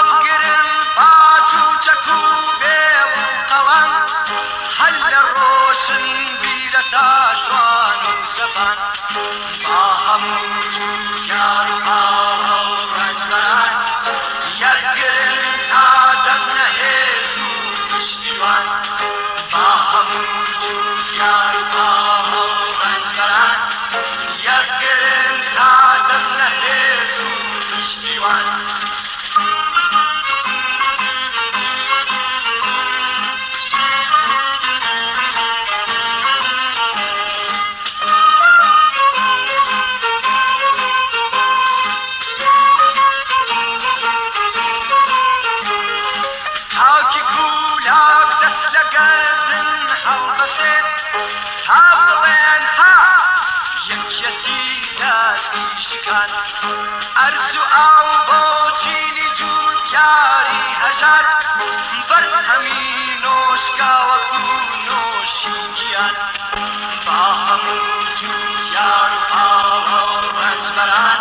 هەڵگرن باج و چەک و بێ و قەڵەم هەر لە ڕۆشن بیرە تا شوان و سەبان با هەموو جووتیان و ئاڵە و ڕەنجبەران یەکگرن تا دەبنە هێز و پشتیوان با هەموو جووتیان و ئاڵە و ڕەنجبەران یەکگرن تا دەبنە هێز و پشتیوان تاکی کولاک دەست لە گەردن هەڵبەسێت تا بڵێن ها یەکیەتی دەستی شکان ئەرز و ئاو بۆ چینی جووتیاری هەژار بەرهەمی نۆشکاوەک و نۆشی گیان با هەموو جووتیار و ئاڵە و ڕەنجبەران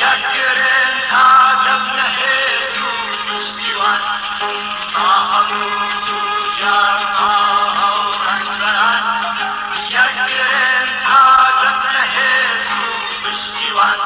یەکگرن تا دەبنە هێز و پشتیوان با هەموو جووتیار و ئاڵە و ڕەنجبەران یەکگرن تا دەبنە هێز و پشتیوان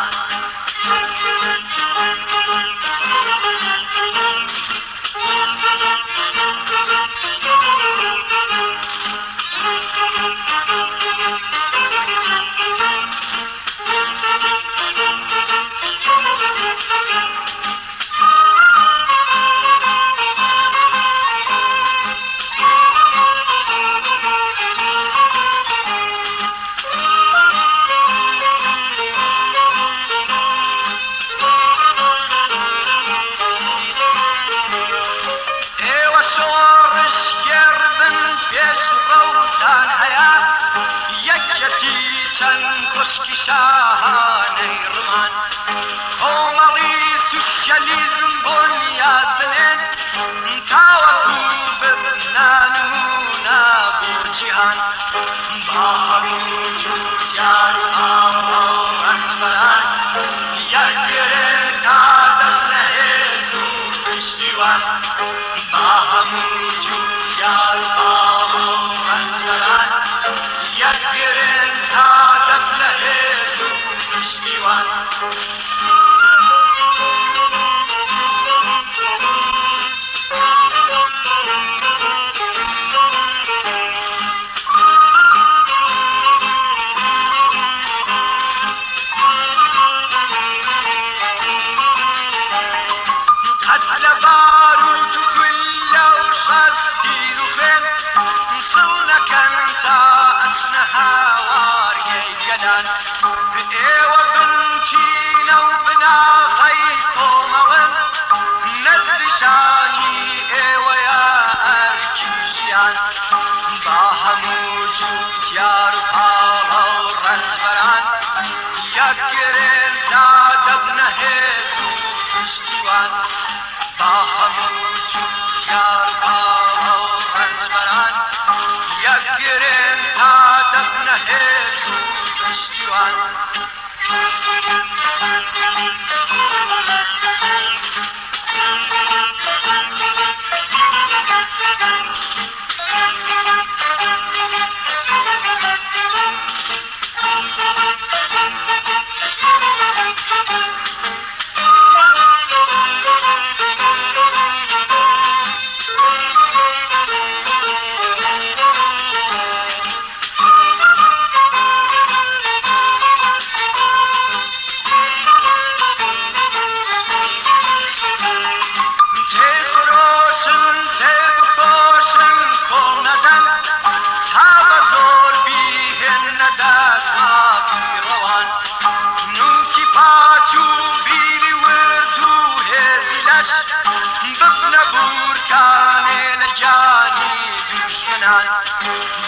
چەند کوشکی شاهانەی ڕمان کۆمەڵی سوشیەلیزم بۆنیاد بنێن تاوەکو ببنە نمونە بۆ جیهان با هەموو جووتیار و ئاڵە و ڕەنجبەران یەکگرن تا دەبنە هێز و پشتیوان با هەموو جووتیار و ئاڵە و ڕەنجبەران یەکگرن تا دەبنە هێز و پشتیوان قەد لە بارود و گولە و شەستیر و فێن سڵ نەکەن تا ئەچنە هاوارگەی گەلان ئێوە بنچینە و بناغەی کۆمەڵن نەزریشانی ئێوەیە ئەرکی ژیان با هەموو جووتیار و ئاڵە و ڕەنجبەران یەکگرن تا دەبنە هێز و پشتیوان با هەموو جووتیار و ئاڵە و ڕەنجبەران یەکگرن تا دەبنە هێز و پشتیوان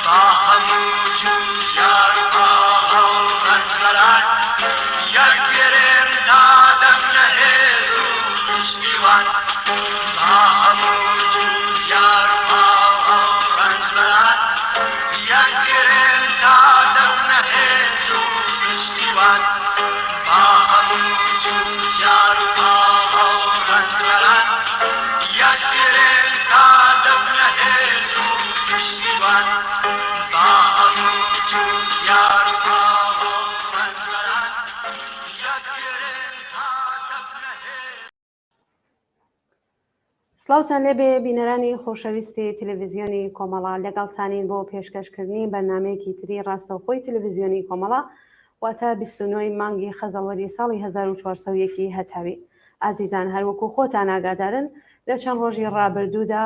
با هەموو جووتیار و ئاڵە و ڕەنجبەران یەکگرن تا دەبنە هێز و پشتیوان با هەموو جووتیار و ئاڵە و ڕەنجبەران یەکگرن تا دەبنە هێز و پشتیوان با هەموو جووتیار و ئاڵە و ڕەنجبەران سڵاوتان لێبێ بینەرانی خۆشەویستی تەلەڤیزیۆنی کۆمەڵا، لەگەڵتانین بۆ پێشکەشکردنی بەرنامەیەکی تری ڕاستەوخۆی تەلەڤیزیۆنی کۆمەڵا واتە 29 مانگی خەزەڵوەری ساڵی 1401 هەتاوی. ئازیزان، هەروەکو خۆتان ئاگادارن لە چەند ڕۆژی ڕابردوودا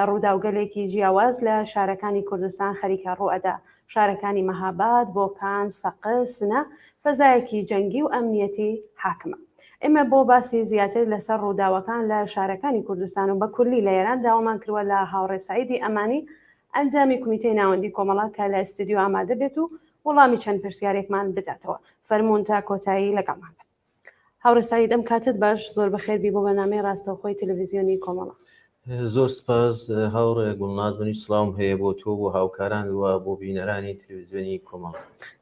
ڕووداوگەلێکی جیاواز لە شارەکانی کوردستان خەریکە ڕوئەدا. شارەکانی مەهاباد، بۆکان، سەقز، سنە فەزایەکی جەنگی و ئەمنیەتی حاکمە. ئێمە بۆ باسی زیاتر لەسەر ڕووداوەکان لە شارەکانی کوردستان و بە کوردی لە ئێران داوامان کردووە لە هاوڕێ سعیدی ئەمانی، ئەنجامی کمیتەی ناوەندی کۆمەڵا کە لە ئستودیۆ ئامادە بێت و وەڵامی چەند پرسیارێکمان بداتەوە. فەرموون تا کۆتایی لەگەڵمان بن. هاوڕێ سعید، ئەم کاتت باش، زۆر بەخێربی بۆ بەرنامەی ڕاستەوخۆی تەلەڤیزیۆنی کۆمەڵا. زۆر سپاس هاوڕێ گوڵناز، منی سڵاوم هەیە بۆ تۆ، بۆ هاوکاران وە بۆ بینەرانی تەلەڤیزیۆنی کۆمەڵا.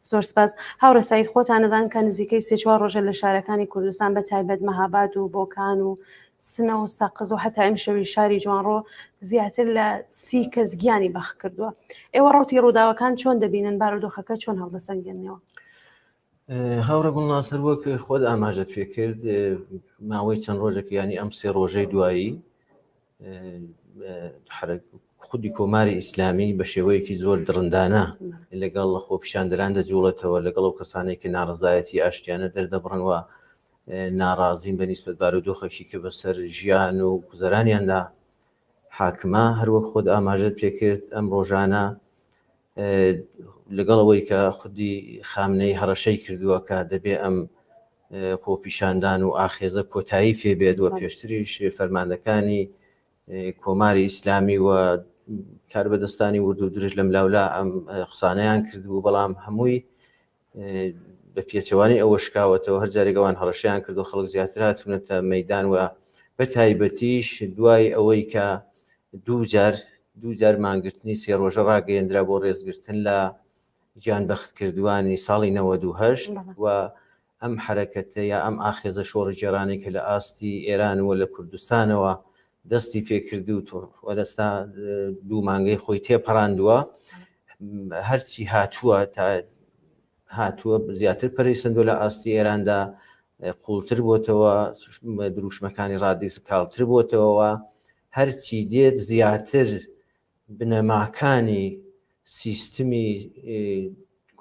زۆر سپاس. هاوڕێ سعید، خۆتان نەزان کە نزیکەی 3-4 ڕۆژە لە شارەکانی کوردستان بە تایبەت مەهاباد و بۆکان و سنە و سەقز و حتا ئەم شەوی شاری جوانڕۆ زیاتر لە 30 کەس گیانی بەخ کردووە. ئێوە ڕوتی ڕووداوەکان چۆن دەبینن؟ بارودۆخەکە چۆن هەڵدەسەنگێننەوە؟ هاوڕێ گوڵناز، وەک خۆت ئاماژەت پێ کرد، ماوەی چەند ڕۆژێک ینی ئەم 3 ڕۆژەی دوایی خودی کۆماری ئیسلامی بە شێوەیەکی زۆر درڕندانە لەگەڵ خۆپیشاندەران دەجوڵێتەوە، لەگەڵ ئەو کەسانێکی ناڕزایەتی ئاشتیانە دەردەبڕنەوە ناڕازیم بە نیسبەت بارودۆخێکی کە بەسەر ژیان و گوزەرانیاندا حاکمە. هەروەک خۆت ئاماژەت پێ کرد، ئەم ڕۆژانە لەگەڵەوەی کە خودی خامنەی هەڕەشەی کردووە کە دەبێ ئەم خۆپیشاندان و ئاخێزە کۆتایی پێبێت و پێشتریش فەرماندەکانی کۆماری ئیسلامی و کاربەدەستانی ورد و درژ لە ملاولا ئەم قسانەیان کردبوو، بەڵام هەمووی بە پێچەوانی ئەوە شکاوەتەوە. هەر جارێکەوان هەڕەشیان کردو، خەڵک زیاتر هاتوونەتە مەیدان و بە تایبەتیش دوای ئەوەی کە دوو جار مانگرتنی 3 ڕۆژە ڕاگەیەندرا بۆ ڕێزگرتن لە گیان بەختکردوانی ساڵی 98 و ئەم حرەکەتە یا ئەم ئاخێزە شۆڕی جێرانی کە لە ئاستی ئێران و لە کوردستانەوە دەستی پێکردو و دەستا 2 مانگەی خۆی تێپەڕاندووە. هەرچی هاتووە زیاتر پەرەیسەندۆ لە ئاستی ئێراندا قوڵتر بۆتەوە، دروشمەکانی ڕادی کاڵتر بۆتەوە، هەرچی دێت زیاتر بنەماکانی سیستمی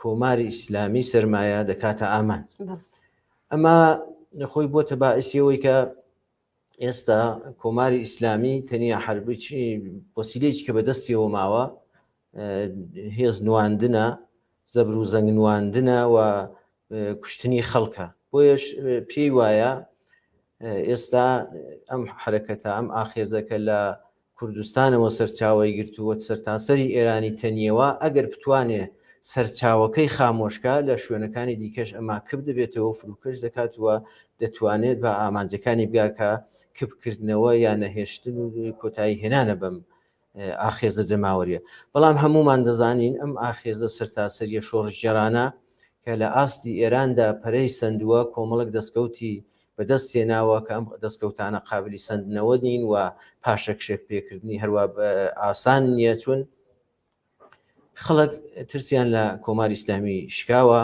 کۆماری ئیسلامی سەرمایە دەکاتە ئامانج. ئەمە خۆی بۆتە باعثیەوەی کە ئێستا کۆماری ئیسلامی تەنیا حربی وەسیلەیەکی کە بەدەستیەوە ماوە هێز نواندنە، زەبر و زەنگ نواندنە و کوشتنی خەڵکە. بۆیەش پێی وایە ئێستا ئەم حرەکەتە، ئەم ئاخێزەکە لە کوردستانەوە سەرچاوی گرتووە سەرتاسەری ئێرانی تەنیەوە، ئەگەر بتوانێ سەرچاوەکەی خامۆشکە لە شوێنەکانی دیکەش ئەما کب دەبێتەوە، فروکەش دەکاتوە، دەتوانێت بە ئامانجەکانی بگاکە کبکردنەوە یان نەهێشتن و کۆتایی هێنانە بەم ئاخێزە جەماوەریە. بەڵام هەمومان دەزانین ئەم ئاخێزە سەرتاسەریە شۆڕژگەرانە کە لە ئاستی ئێراندا پەرەی سندووە، کۆمەڵک دەستکەوتی بەدەستێناوە کە ئەم دەستکەوتانە قابلی سندنەوە نین و پاشەکشێک پێکردنی هەروە ئاسان نییە، چون خەڵک ترسیان لە کۆماری ئیسلامی شکاوە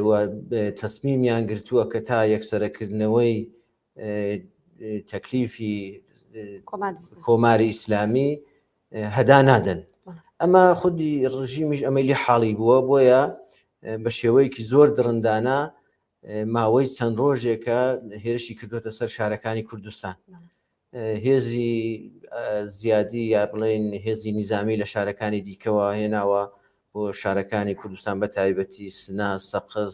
و تەسمیمیان گرتووە کە تا یەکسەرەکردنەوەی تەکلیفی کۆماری ئیسلامی هەدا نادەن. ئەمە خودی ڕژیمیش ئەمەلی حاڵی بووە، بۆیە بە شێوەیەکی زۆر درڕندانە ماوەی چەند ڕۆژێکە هێرشی کردوتە سەر شارەکانی کوردستان. هێزی زیادی یا بڵێن هێزی نیزامی لە شارەکانی دیکەوە هێناوە بۆ شارەکانی کوردستان، بە تایبەتی سنا، سەقز،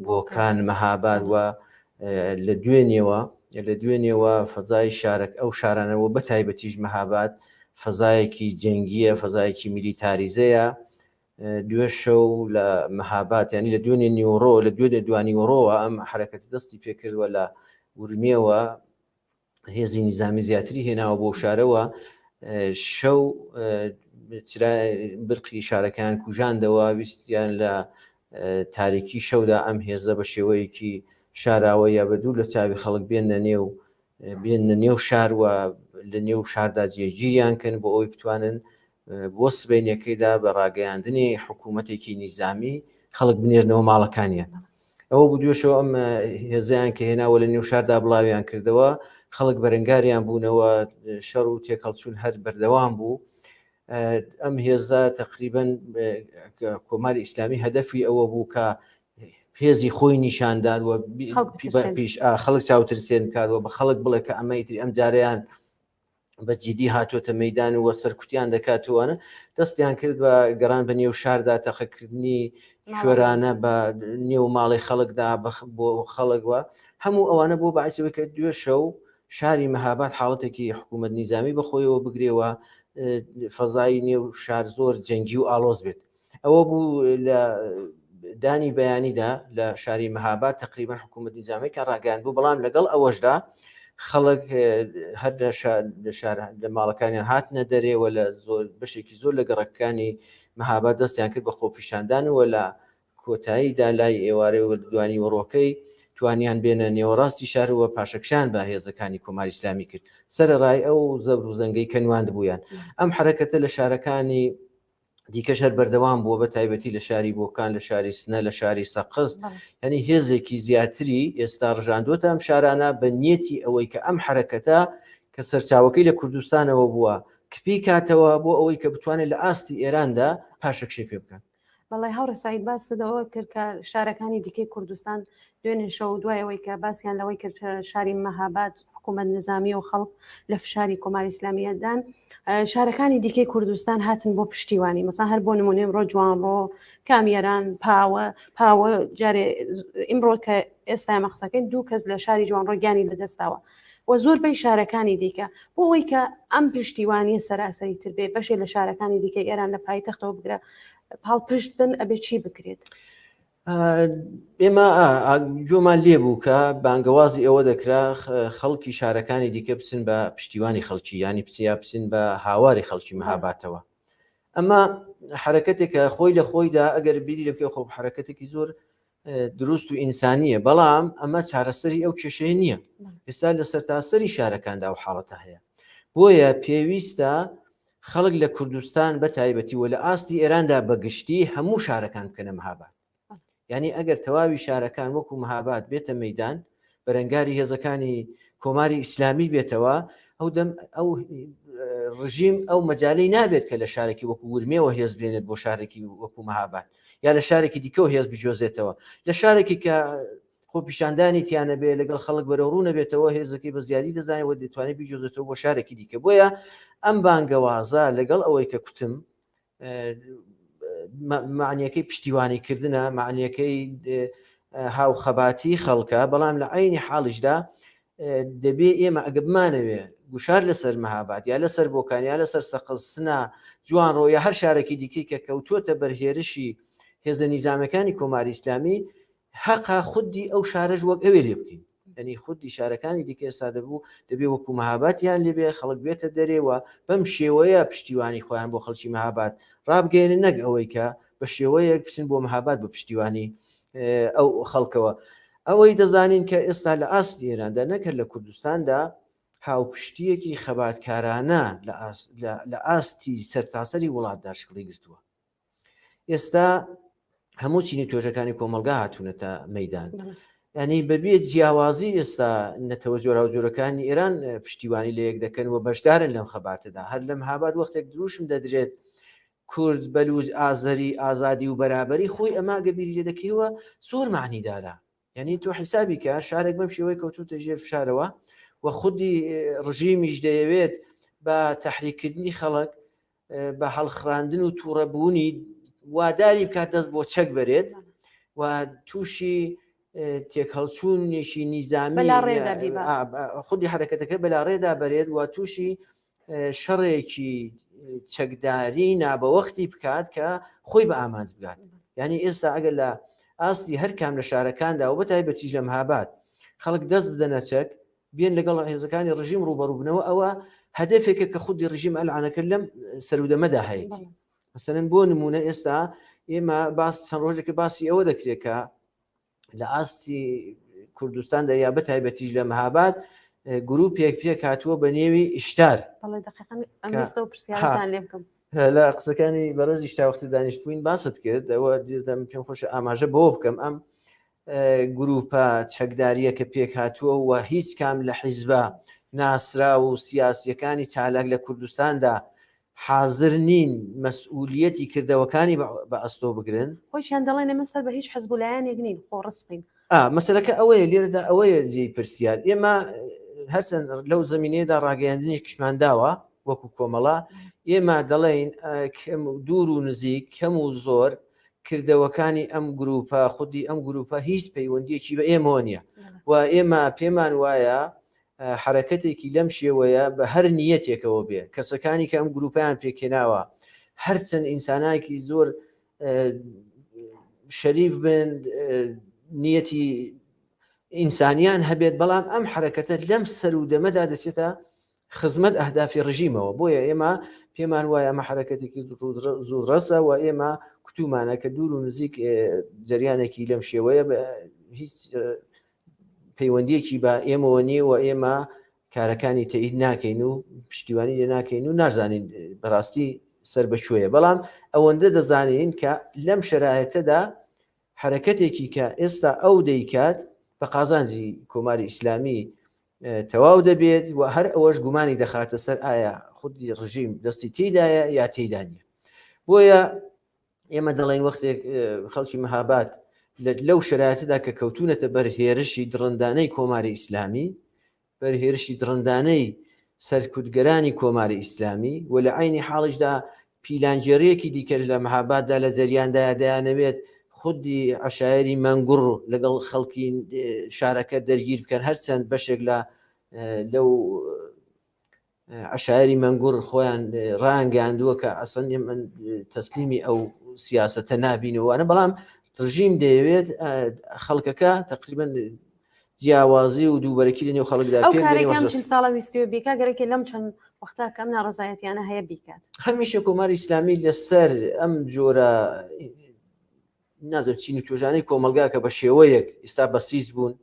بۆکان، مەهاباد و لە دوێنێوە فەزای شارەک ئەو شارانەوە بە تایبەتیش مەهاباد فەزایەکی جەنگیە، فەزایەکی میلیتاریزەیە. دوێ شەو لە مەهاباد ینی لە دوێنێ نیوەڕۆ، لە دوێنێ دوانیوەڕۆوە ئەم حرەکەت دەستی پێکردوە لە ورمێوە هێزی نیزامی زیاتری هێناوە بۆ شارەوە، شەو برقی شارەکان کوژاندەوە، ویستیان لە تاریکی شەودا ئەم هێزە بە شێوەیەکی شاراوە یا بەدوو لە چاوی خەڵک بێنە نێو شاروە لە نێو شاردا جێگیریان کەن بۆ ئەوی بتوانن بۆ سبەینەکەیدا بە ڕاگەیاندنی حکوومەتێکی نیزامی خەڵک بنێرنەوە ماڵەکانیان. ئەوە بوو دوێشەوە ئەم هێزیان کە هێناوە لە نێو شاردا بڵاویان کردەوە، خەڵک بەرەنگاریان بوونەوە شەڕ و تێکەڵچوون هەر بەردەوام بوو. ئەم هێزە تقریبا کۆماری ئیسلامی هەدەفی ئەوە بوو کە هێزی خۆی نیشانداد و پیش خەڵک چاوترسێن کاتەوە بە خەڵک بڵێ کە ئەمەیتری ئەم جارەیان بە جدی هاتوۆتە مەدان و سەرکوتیان دەکاتوانە دەستیان کرد بە گەڕان بە نێو شاردا تەخەکردنی شوێرانە بە نێو ماڵی خەڵکدا بۆ خەڵکوە هەموو ئەوانە بۆ بەعسیەوەی کە دوێ شەو شاری مەهاباد حاڵەتێکی حکوومەت نیزامی بەخۆیەوە بگرێەوە فەزای نێو شار زۆر جەنگی و ئالۆز بێت. ئەوە بوو لە دانی بەیانیدا لە شاری مەهاباد تقریبا حکوومەت نیزامی کە ڕاگەیان بوو، بەڵام لەگەڵ ئەوەشدا خەڵک هەر لە ماڵەکانیان هاتنە دەرێەوە لە زۆر بەشێکی زۆر لە گەڕەکانی مەهاباد دەستیان کرد بە خۆپیشاندانەوە لە کۆتاییدا لای ئێوارەی وەردوانی وەڕۆکەی توانیان بێنە نێوەڕاستی شارەوە پاشەکشان بە هێزەکانی کۆماری ئیسلامی کرد. سەرەڕای ئەو زەبر و زەنگەی کەنوان بوویان. ئەم حرەکەتە لە شارەکانی دیکەش هەر بەردەوام بووە بە تایبەتی لە شاری بۆکان، لە شاری سنە، لە شاری سەقز. ینی هێزێکی زیاتری ئێستا ڕژاندۆتە ئەم شارانە بە نیەتی ئەوەی کە ئەم حرەکەتە کە سەرچاوەکەی لە کوردستانەوە بووە کپی کاتەوە بۆ ئەوەی کە بتوانێت لە ئاستی ئێراندا پاشەکشێ پێ بکەن. بەڵی هەوڕە سعید باسەوە کرد کە شارەکانی دیکەی کوردستان دوێنێ شەو دوایەوەی کە باسییان لەوەی کرد شاری مەهاباد حکوومەت نظامی و خەڵک لە فشاری کۆماری ئیسلامیەتدان شارەکانی دیکەی کوردستان هاتن بۆ پشتیوانی، مەسا هەر بۆ نمونێ ئەمڕۆ جوانڕۆ، کامیێران، پاوە جارێ ئیمڕۆ کە ئێستا مەخسەکەین 2 کەس لە شاری جوانڕۆ گیانی بەدەستاوە و زۆربەی شارەکانی دیکە بۆ ئەوەی کە ئەم پشتیوانی سەراسەری تر بێ بەشێ لە شارەکانی دیکە ئێران لە پایتەختەوە بگرە پاڵپشت بن ئەبێ چی بکرێت. ئێمە جۆمان لێ بوو کە بانگەوازی ئەوە دەکرا خەڵکی شارەکانی دیکە بچن بە پشتیوانی خەڵکی، ینی پسیا بچن بە هاواری خەڵکی مەهاباتەوە. ئەمە حرەکەتێکە خۆی لە خۆیدا ئەگەر بیری لە پێ خۆ حرەکەتێکی زۆر دروست و ئینسانیە، بەڵام ئەمە چارەسەری ئەو کێشەیە نییە. ئێستا لە سەرتاسەری شارەکاندا و حاڵەتە هەیە، بۆیە پێویستە خەڵک لە کوردستان بە تایبەتی و لە ئاستی ئێراندا بەگشتی هەموو شارەکان بکەنە مەهاباد. یعنی ئەگەر تەواوی شارەکان وەکو مەهاباد بێتە مەدان بەرەنگاری هێزەکانی کۆماری ئیسلامی بێتەوە، ئەو ڕژیم ئەو مەجالەی نابێت کە لە شارێکی وەکو ورمێەوە هێز بێنێت بۆ شارێکی وەکو مەهاباد یا لە شارێکی دیکەەوە هێز بجۆزێتەوە، لە شارێکی کە خۆپیشاندانی تیانە بێ لەگەڵ خەڵک بەرەڕوو نەبێتەوە هێزەکەی بە زیادی دەزانێت دەتوانێت بیجۆزێتەوە بۆ شارێکی دیکە. بۆیە ئەم بانگەوازە لەگەڵ ئەوەی کە کوتم معنیەکەی پشتیوانیکردنە، معنیەکەی هاوخەباتی خەڵکە، بەڵام لە عینی حاڵیشدا دەبێ ئێمە ئەگە بمانەوێ گوشار لەسەر مەهاباد یا لەسەر بۆکان یا لەسەر سەقز، سنە، جوانڕۆ یا هەر شارێکی دیکەی کە کەوتووەتە بەرهێرشی هێزە نیزامەکانی کۆماری ئیسلامی حەقا خودی ئەو شارەش وەک ئەوێ لێ بکەین. ینی خودی شارەکانی دیکە ئێستا دەبوو دەبێ وەکو مەهاباتیان لێبێ خەڵک بێتە دەرێوە بەم شێوەیە پشتیوانی خۆیان بۆ خەڵکی مەهاباد ڕابگەێنن، نەک ئەوەی کە بە شێوەیەک بچن بۆ مەهاباد بە پشتیوانی ئەو خەڵکەوە. ئەوەی دەزانین کە ئێستا لە ئاستی ئێراندا نەکرد لە کوردستاندا هاوپشتیەکی خەباتکارانە لە ئاستی سەرتاسەری وڵاتدا شکڵی گرتووە. ئێستا هەموو چینی توێژەکانی کۆمەلگا هاتوونەتە مەدان، ینی بەبێ جیاوازی ئێستا نەتەوە جۆرا و جۆرەکانی ئێران پشتیوانی لە یەک دەکەن و بەشدارن لەم خەباتەدا. هەر لە مەهاباد وەختێک دروشم دەدرێت کورد، بەلوچ، ئازەری، ئازادی و بەرابەری خۆی ئەما گەبیری لێ دەکەیەوە زۆر معنیدارە. یعنی تۆ حیسابی کە شارێک بەم شێوەی کەوتوتە ژێر فشارەوە و خودی ڕژیمیش دەیەوێت بە تەحریکردنی خەڵک بە هەڵخراندن و تووڕەبوونی واداری بکات دەست بۆ چەک بەرێت و تووشی تێکهەڵچوونێکی نیزامی خودی حرەکەتەکە بەلا ڕێدا بەرێت و تووشی شەڕێکی چەکداری نابەوەختی بکات کە خۆی بە ئامانج بگات. یعنی ئێستا ئەگەر لە ئاستی هەر کام لە شارەکاندا و بەتایبەتیش لە مەهاباد خەڵک دەست بدەنە چەک بێن لەگەڵ هێزەکانی ڕژیم ڕوبەڕووبنەوە، ئەوە هەدەفێکە کە خودی ڕژیم ئەلعانەکە لەم سەرودەمەدا هەیەی. مەسەلەن بۆ نمونە ئێستا ئێمە باس چەند ڕۆژێکی باسی ئەوە دەکرێت کە لە ئاستی کوردستاندا یا بەتایبەتیش لە مەهاباد گروپێک پێک هاتووە بە نێوی ئیشتار. لە قسەکانی بەڕێزی شتاوەختی دانیشتبووین باست کرد، ئەوە دیدەم پێم خۆش ئاماژە بۆ بکەم ئەم گروپە چەکداریە کە پێک هاتووە و هیچ کام لە حیزبە ناسرا و سیاسیەکانی چالاک لە کوردستاندا حاضر نین مەسئولیەتی کردەوەکانی بە ئەستۆ بگرن خۆشیان دەڵێن ئێمە سەر بە هیچ حەزبولایەنێک نین خۆڕستقین مەسەلەکە ئەوەیە لێرەدا ئەوەیە جێی پرسیار ئێمە هەرچەند لەو زمینەیەدا ڕاگەیاندنی کشمان داوە وەکو کۆمەڵە ئێمە دەڵێن دوور و نزیک کەم و زۆر کردەوەکانی ئەم گروپە خودی ئەم گروپە هیچ پەیوەندیەکی بە ئێمەوە نییە و ئێمە پێمان وایە حرەکەتێکی لەم شێوەیە بە هەر نیەتێکەوە بێ کەسەکانی کە ئەم گروپیان پێکێناوە هەرچەند ئینسانایکی زۆر شەریف بن نیەتی ئینسانیان هەبێت بەڵام ئەم حرەکەتە لەم سەر و دەمەدا دەچێتە خزمەت ئەهدافی ڕژیمەوە بۆیە ئێمە پێمان وایە ئەمە حرەکەتێکی زوو ڕەسە و ئێمە کتومانە کە دوور و نزیک جریانێکی لەم شێوەیە هیچ پەیوەندیەکی بە ئێمەوە نیە و ئێمە کارەکانی تەئید ناکەین و پشتیوانی لێ ناکەین و نازانین بەڕاستی سەر بەشوەیە بەڵام ئەوەندە دەزانین کە لەم شەرایەتەدا حرەکەتێکی کە ئێستا ئەو دەیکات بە قازانجی کۆماری ئیسلامی تەواو دەبێت و هەر ئەوەش گومانی دەخاتە سەر ئایا خودی ڕژیم دەستی تێدایە یا تێدا نیە بۆیە ئێمە دەڵێن وەختێک خەڵکی مەهاباد لەو شرایەتدا کە کەوتونەتە بەرهێرشی درڕندانەی کۆماری ئیسلامی بەرهێرشی درڕندانەی سەرکوتگەرانی کۆماری ئیسلامی و لە عینی حاڵیشدا پیلانجێڕەیەکی دیکەش لە مەهاباددا لە زەریاندایە دەیانەوێت خودی عەشایری مەنگوڕ لەگەڵ خەڵکی شارەکە دەرگیر بکەن هەرچەند بەشێک لەو عەشایری مەنگوڕ خۆیان ڕایانگەاندووە کە ئەسڵ من تەسلیمی ئەو سیاسەتە نابینەوەوانە بەڵام ڕژیم دەیەوێت خەڵکەکە تقریبا جیاوازی و دووبەرەکی لە نێو خەڵکدا پێ ساڵە ویستیوە بیکا گەرەکی لەم چەند وەختا کەم ناڕزایەتیانە هەیە بیکات هەمیشە کۆماری ئیسلامی لەسەر ئەم جۆرە نازم چین و توێژانەی کۆمەلگا کە بە شێوەیەک ئێستا بەسیز بوون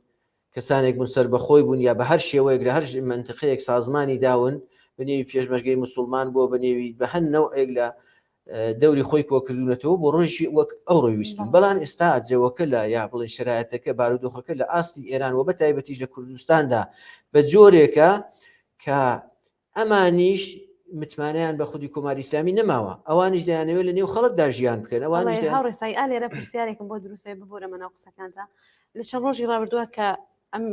کەسانێک بوون سەر بەخۆی بوون یا بە هەر شێوەیەک لە هەر منتقەیەک سازمانی داون بەنێوی پێشمەرگەی موسڵمان بۆ بەنێوی بە هەن نەوعێک لە دەوری خۆی کۆکردوونەتەوە بۆ ڕۆژی وەک ئەو ڕۆیویستون بەڵام ئێستا جەوەکە لە یا بڵێ شرایەتەکە بارودۆخەکە لە ئاستی ئێران و بە تایبەتیش لە کوردستاندا بە جۆرێکە کە ئەمانیش متمانیان بە خودی کۆماری ئیسلامی نەماوە ئەوانیش دەیانەوێت لە نێو خەڵکدا ژیان بکەن ئەوانیش هاوڕێسایی لێرە پرسیارێکم بۆ دروستێ ببوورە مەناو قسەکانتە لە چەند ڕۆژی ڕابردووە کە ئەم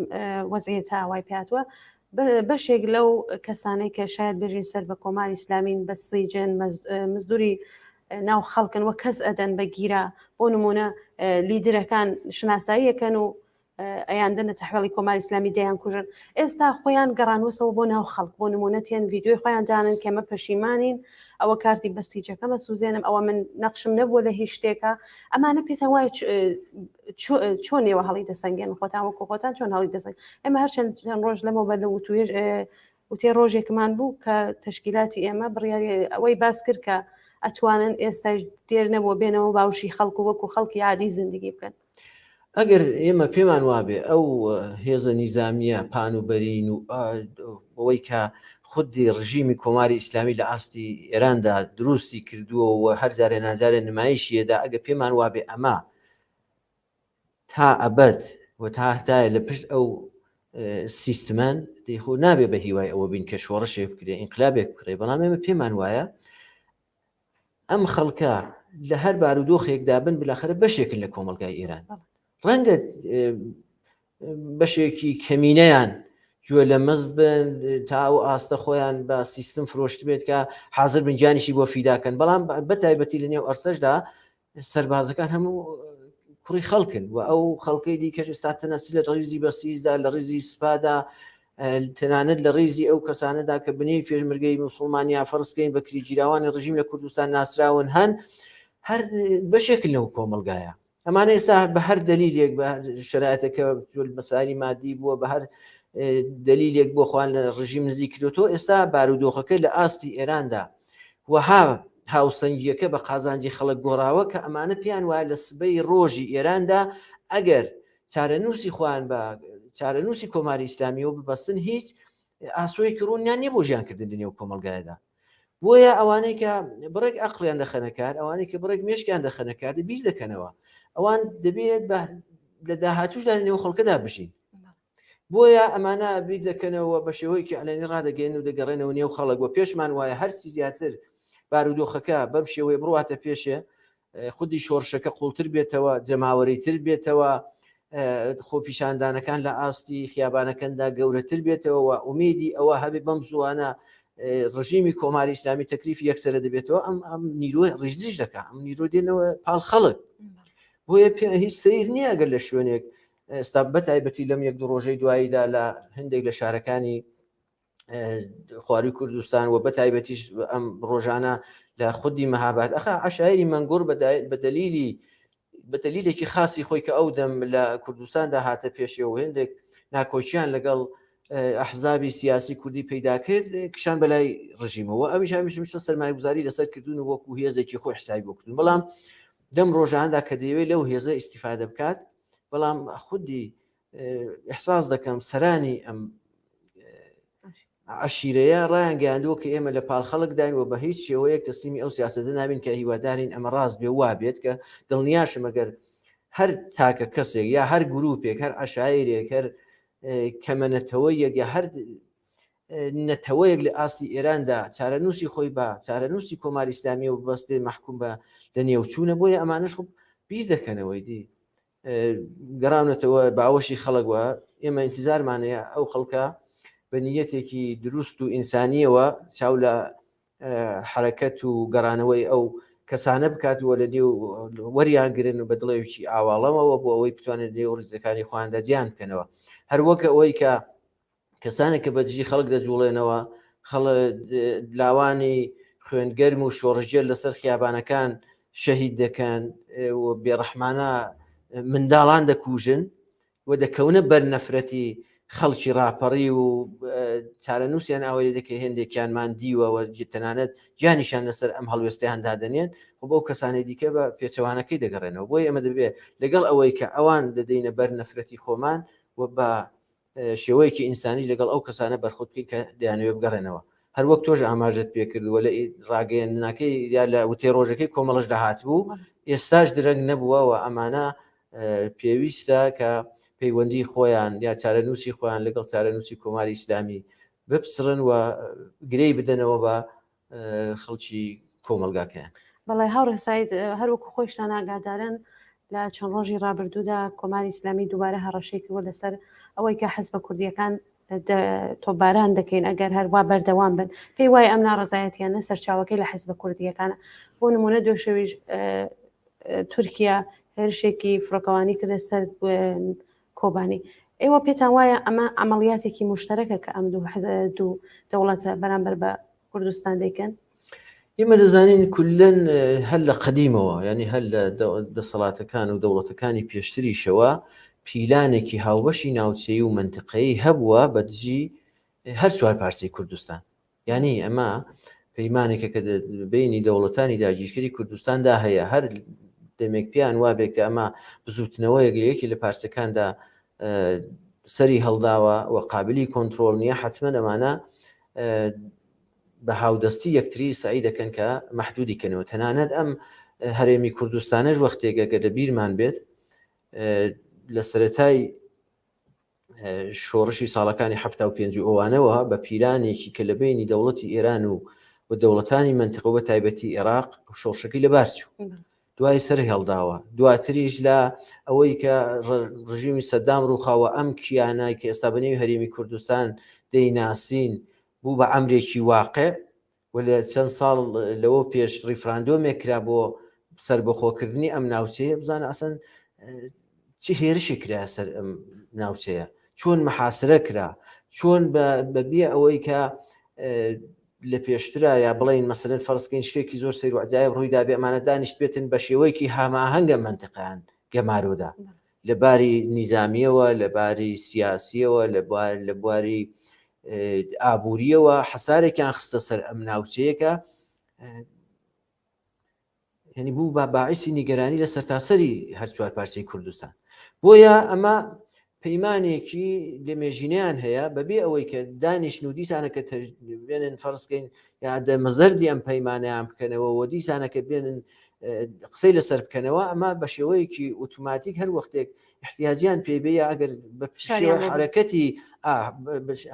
وەزعیەتە وای پێهاتووە بەشێک لەو کەسانەی کە شاید بێژین سەر بە کۆماری ئیسلامین بە سیجن مزدوری ناو خەڵکن وە کەس ئەدەن بە گیرە بۆ نمونە لیدرەکان شناساییەکەن و ئەیاندنە تەحویڵی کۆماری ئیسلامی دەیان کوژن ئێستا خۆیان گەڕانوەسەوە بۆ ناو خەڵک بۆ نمونەتێن ڤیددیۆی خۆیان دانن کەمە پەشیمانین ئەوە کارتی بەستیجەکەمە سوزێنم ئەوە من نەخشم نەبووە لە هیچ شتێکە ئەمانە پێتان وایە چۆن نێوە هەڵی دەسەنگێن خۆتان وەکو خۆتان چۆن هەڵی دەسەنگ ئێمە هەر چەند ڕۆژ لەمەوە بە لە وتێ ڕۆژێکمان بوو کە تەشکیلاتی ئێمە بڕیاری ئەوەی باس کرد کە ئەتوانن ئێستاش دێر نەبووە بێنەوە باوشی خەڵکو وەکو خەڵکی عادی زندگی بکەن ئەگەر ئێمە پێمان وابێ ئەو هێزە نیزامیە پانوبەرین و ئەوەی کە خودی ڕژیمی کۆماری ئیسلامی لە ئاستی ئێراندا دروستی کردووە و هەر جارێ نازارێ نمایشیەدا ئەگە پێمان وابێ ئەمە تا ئەبەت و تا هەتایە لە پشت ئەو سیستمان دەیخۆ نابێ بە هیوای ئەوە بین کە شۆڕشێک بکرێ ئینقلابێک بکرێ بەڵام ئێمە پێمان وایە ئەم خەڵکە لە هەر بارودۆخێکدا بن بلاخرە بەشێکن لە کۆمەلگای ئێران ڕەنگە بەشێکی کەمینەیان گوێ لە مەست بن تا ئەو ئاستە خۆیان بە سیستم فرۆشت بێت کە حاضر بنجانیشی بۆ فیداکەن بەڵام بە تایبەتی لە نێو ئەرتەشدا سەربازەکان هەموو کوڕی خەڵکن و ئەو خەڵکەی دیکەش ئێستا تەنەسی لە ڕیزی بەسیزدا لە ڕیزی سپادا تەنانەت لە ڕیزی ئەو کەسانەدا کە بنەی پێشمەرگەی موسڵمانیا فەرزکەین بە کریگیراوانی ڕژیم لە کوردستان ناسراون هەن هەر بەشێکن لەو کۆمەلگایە ئەمانە ئێستا بە هەر دلیلێک بە شرایەتەکە مەساری مادی بووە بە هەر دلیلێک بۆ خوان لە ڕژیم نزیک کردوەوە ئێستا بارودۆخەکە لە ئاستی ئێراندا وەها هاوسەنگیەکە بە قازانجی خەڵک گۆڕاوە کە ئەمانە پیان وایە لە سبەی ڕۆژی ئێراندا ئەگەر چارەنووسی خوان بە چارەنووسی کۆماری ئیسلامیەوە ببەستن هیچ ئاسۆیەکی ڕوونیان نیە بۆ ژیانکردن لە نێو کۆمەلگایەدا بۆیە ئەوانەی کە بڕێک ئەقلیان دەخەنەکار ئەوانەی کە بڕێک مێشکیان دەخەنەکار بیر دەکەنەوە ئەوان دەبێت لە داهاتووشدا لە نێو خەڵکەدا بژین بۆیە ئەمانە بیر دەکەنەوە بە شێوەیەکی ئەلێنی ڕادەگەین و دەگەڕێنەوە نێو خەڵک بۆ پێشمان وایە هەرچی زیاتر بارودۆخەکە بەم شێوەیە بڕاتە پێشێ خودی شۆڕشەکە قوڵتر بێتەوە جەماوەریتر بێتەوە خۆپیشاندانەکان لە ئاستی خیابانەکەندا گەورەتر بێتەوە و ئومیدی ئەوە هەبێ بەم زوانە ڕژیمی کۆماری ئیسلامی تەکلیف یەکسەرە دەبێتەوە ئەم نیروە ڕیزیش دەکە ئەم نیرۆ دێنەوە پاڵ خەڵک بۆیە هیچ سیر نییە ئەگەر لە شوێنێک ئێستا بەتایبەتی لەم یەک دو ڕۆژەی دواییدا لە هەندێک لە شارەکانی خواروی کوردستان و بەتایبەتیش ئەم ڕۆژانە لە خودی مەهاباد ئەخ عەشایری مەنگۆڕ بە دەلیلێکی خاصی خۆی کە ئەو دەم لە کوردستاندا هاتە پێشەوە هێندێک ناکۆچیان لەگەڵ ئەحزابی سیاسی کوردی پەیدا کرد کشان بەلای ڕژیمەوە ئەویش هەمیشە سەرمایه‌گوزاری لەسەر کردوون وەکو هێزێکی خۆی حسابی بۆ کردوون بەڵام دەم ڕۆژاندا کە دەیەوێت لەو هێزە ئیستیفادە بکات بەڵام خودی ئیحساس دەکەم سەرانی ئەم عشیرەیە ڕایان گەیاندووە کە ئێمە لە پاڵ خەڵک داین و بە هیچ شێوەیەک تەسلیمی ئەو سیاسەتە نابین کە هیوادارین ئەمە ڕاست بێ وا بێت کە دڵنیاشم ئەگەر هەر تاکە کەسێک یا هەر گروپێک هەر عەشایرێک هەر کەمەنەتەوەیەک یا هەر نەتەوەیەک لە ئاستی ئێراندا چارەنووسی خۆی بە چارەنووسی کۆماری ئیسلامی و بەستێ محکوم بە لە نێوچوونە بۆیە ئەمانش خۆ بیر دەکەنەوەی دی گەڕاونەتەوە باوەشی خەڵکوە ئێمە ئینتیزارمانەیە ئەو خەڵکە بە نیەتێکی دروست و ئینسانیەوە چاو لە حرەکەت و گەڕانەوەی ئەو کەسانە بکاتوە لە دێ وەریانگرن و بە دڵێکی ئاواڵەمەوە بۆ ئەوەی بتوانێت دێ و ڕزەکانی خۆیاندا جیان بکەنەوە هەروەکە ئەوەی کە کەسانێک کە بەدژی خەڵک دەجوڵێنەوە لاوانی خوێنگەرم و شۆڕژێر لەسەر خیابانەکان شەهید دەکەن و بێڕەحمانە منداڵان دەکوژن و دەکەونە بەرنەفرەتی خەڵکی ڕاپەڕی و چارەنووسیان ئاوای دەکە هێندێکیانمان دیوەوە تەنانەت گیانیشان لەسەر ئەم هەڵوێستیان دادەنێن و بۆ کەسانی دیکە بە پێچەوانەکەی دەگەڕێنەوە بۆی ئەمە دەبێت لەگەڵ ئەوەی کە ئەوان دەدەینە بەر نەفرەتی خۆمان و بە شێوەیەکی ئینسانیش لەگەڵ ئەو کەسانە بەرخودکەی کە دەیانوێت بگەڕێنەوە هەروەک تۆش ئاماژت پێکردووە لە ڕاگەیەندنەکەی یا لە وتێ ڕۆژەکەی کۆمەڵش داهات بوو ئێستاش درەنگ نەبووە و ئەمانە پێویستە کە پەیوەندی خۆیان یا چارەنووسی خۆیان لەگەڵ چارەنووسی کۆماری ئیسلامی بپسڕن و گرەی بدەنەوە بە خەڵکی کۆمەلگاکەیان. بەڵێ هاوڕێ ساید هەروەکو خۆشتان ئاگادارن لە چەند ڕۆژی ڕابردوودا کۆماری ئیسلامی دووبارە هەڕەشەی کردووە لەسەر ئەوەی کە حەزبە کوردیەکان تۆباران دەکەین ئەگەر هەروە بەردەوام بن پێی وایە ئەم ناڕزایەتیانە سەرچاوەکەی لە حەزبە کوردیەکانە بۆ نمونە دوێشەویش تورکیا هێرشێکی فڕۆکەوانی کردە سەر کۆبانی ئێوە پێتان وایە ئەمە عملیاتێکی مشتەرەکە کە ئەم دوو دەوڵەتە بەرامبەر بە کوردستان دەیکەن ئێمە دەزانین کولەن هەر لە قەدیمەوە ینی هەر لە دەسەڵاتەکان و دەوڵەتەکانی پێشتریشەوە پیلانێکی هاوبەشی ناوچەیی و منتقەیی هەبووە بە دژی هەر چوار پارچەی کوردستان ینی ئەمە پەیمانێکە کە بینی دەوڵەتانی داگیرکردی کوردستاندا هەیە هەر دەمێک پیان وابێت کە ئەمە بزوتنەوەیەک یەکی لە پارچەکاندا سەری هەڵداوە و قابلی کۆنتترۆل نییە حتممە ئەمانە بە هاودەستی یەکتری سعی دەکەن کە مەحدودی کەنەوە تەنانەت ئەم هەرێمی کوردستانەش وەختێکە لە بیرمان بێت لە سەرەتای شۆڕشی ساڵەکانی 1970 ئەوانەوە بە پیلانێکی کە لە بینی دەوڵەتی ئێران و دەوڵەتانی منتیقە بە تایبەتی عێراق شۆڕشەکەی لەبار چوو دوای سەر هێڵداوە دواتریش لە ئەوەی کە ڕژیمی سەدام ڕووخاوە ئەم کیانای کە ئێستا بەنێوی هەرێمی کوردستان دەیناسین بوو بە ئەمرێکی واقع و لە چەند ساڵ لەوە پێش ڕیفراندۆمێک کرا بۆ سربەخۆکردنی ئەم ناوچەیە بزانە ئەسەن چی هێرشی کرا سەر ئەم ناوچەیە چۆن مەحاسرە کرا چۆن بەبێ ئەوەی کە لە پێشترا یا بڵین مەسەلەن فەرزکەین شتێکی زۆر سەیر و عجایب ڕوویدا بێ ئەمانە دانیشت بێتن بە شێوەیەکی هەماهەنگە منتیقیان گەمارۆدا لە باری نیزامیەوە لە باری سیاسیەوە لە بواری ئابوووریەوە حەسارێکیان خستە سەر ئەم ناوچەیەکە یعنی بوو بە باعیسی نیگەرانی لە سەرتاسەری هەر چوار پارچەی کوردستان بۆیە ئەمە پەیمانێکی لێمێژینیان هەیە بەبێ ئەوەی کە دانیشن و دیسانە کە بێنن فەرزکەین یا دەمەزەردی ئەم پەیمانیان بکەنەوە و دیسانە کە بێنن قسەی لەسەر بکەنەوە ئەمە بە شێوەیەکی ئۆتوماتیک هەر وەختێک احتیاجیان پێبێ ئەگەر بە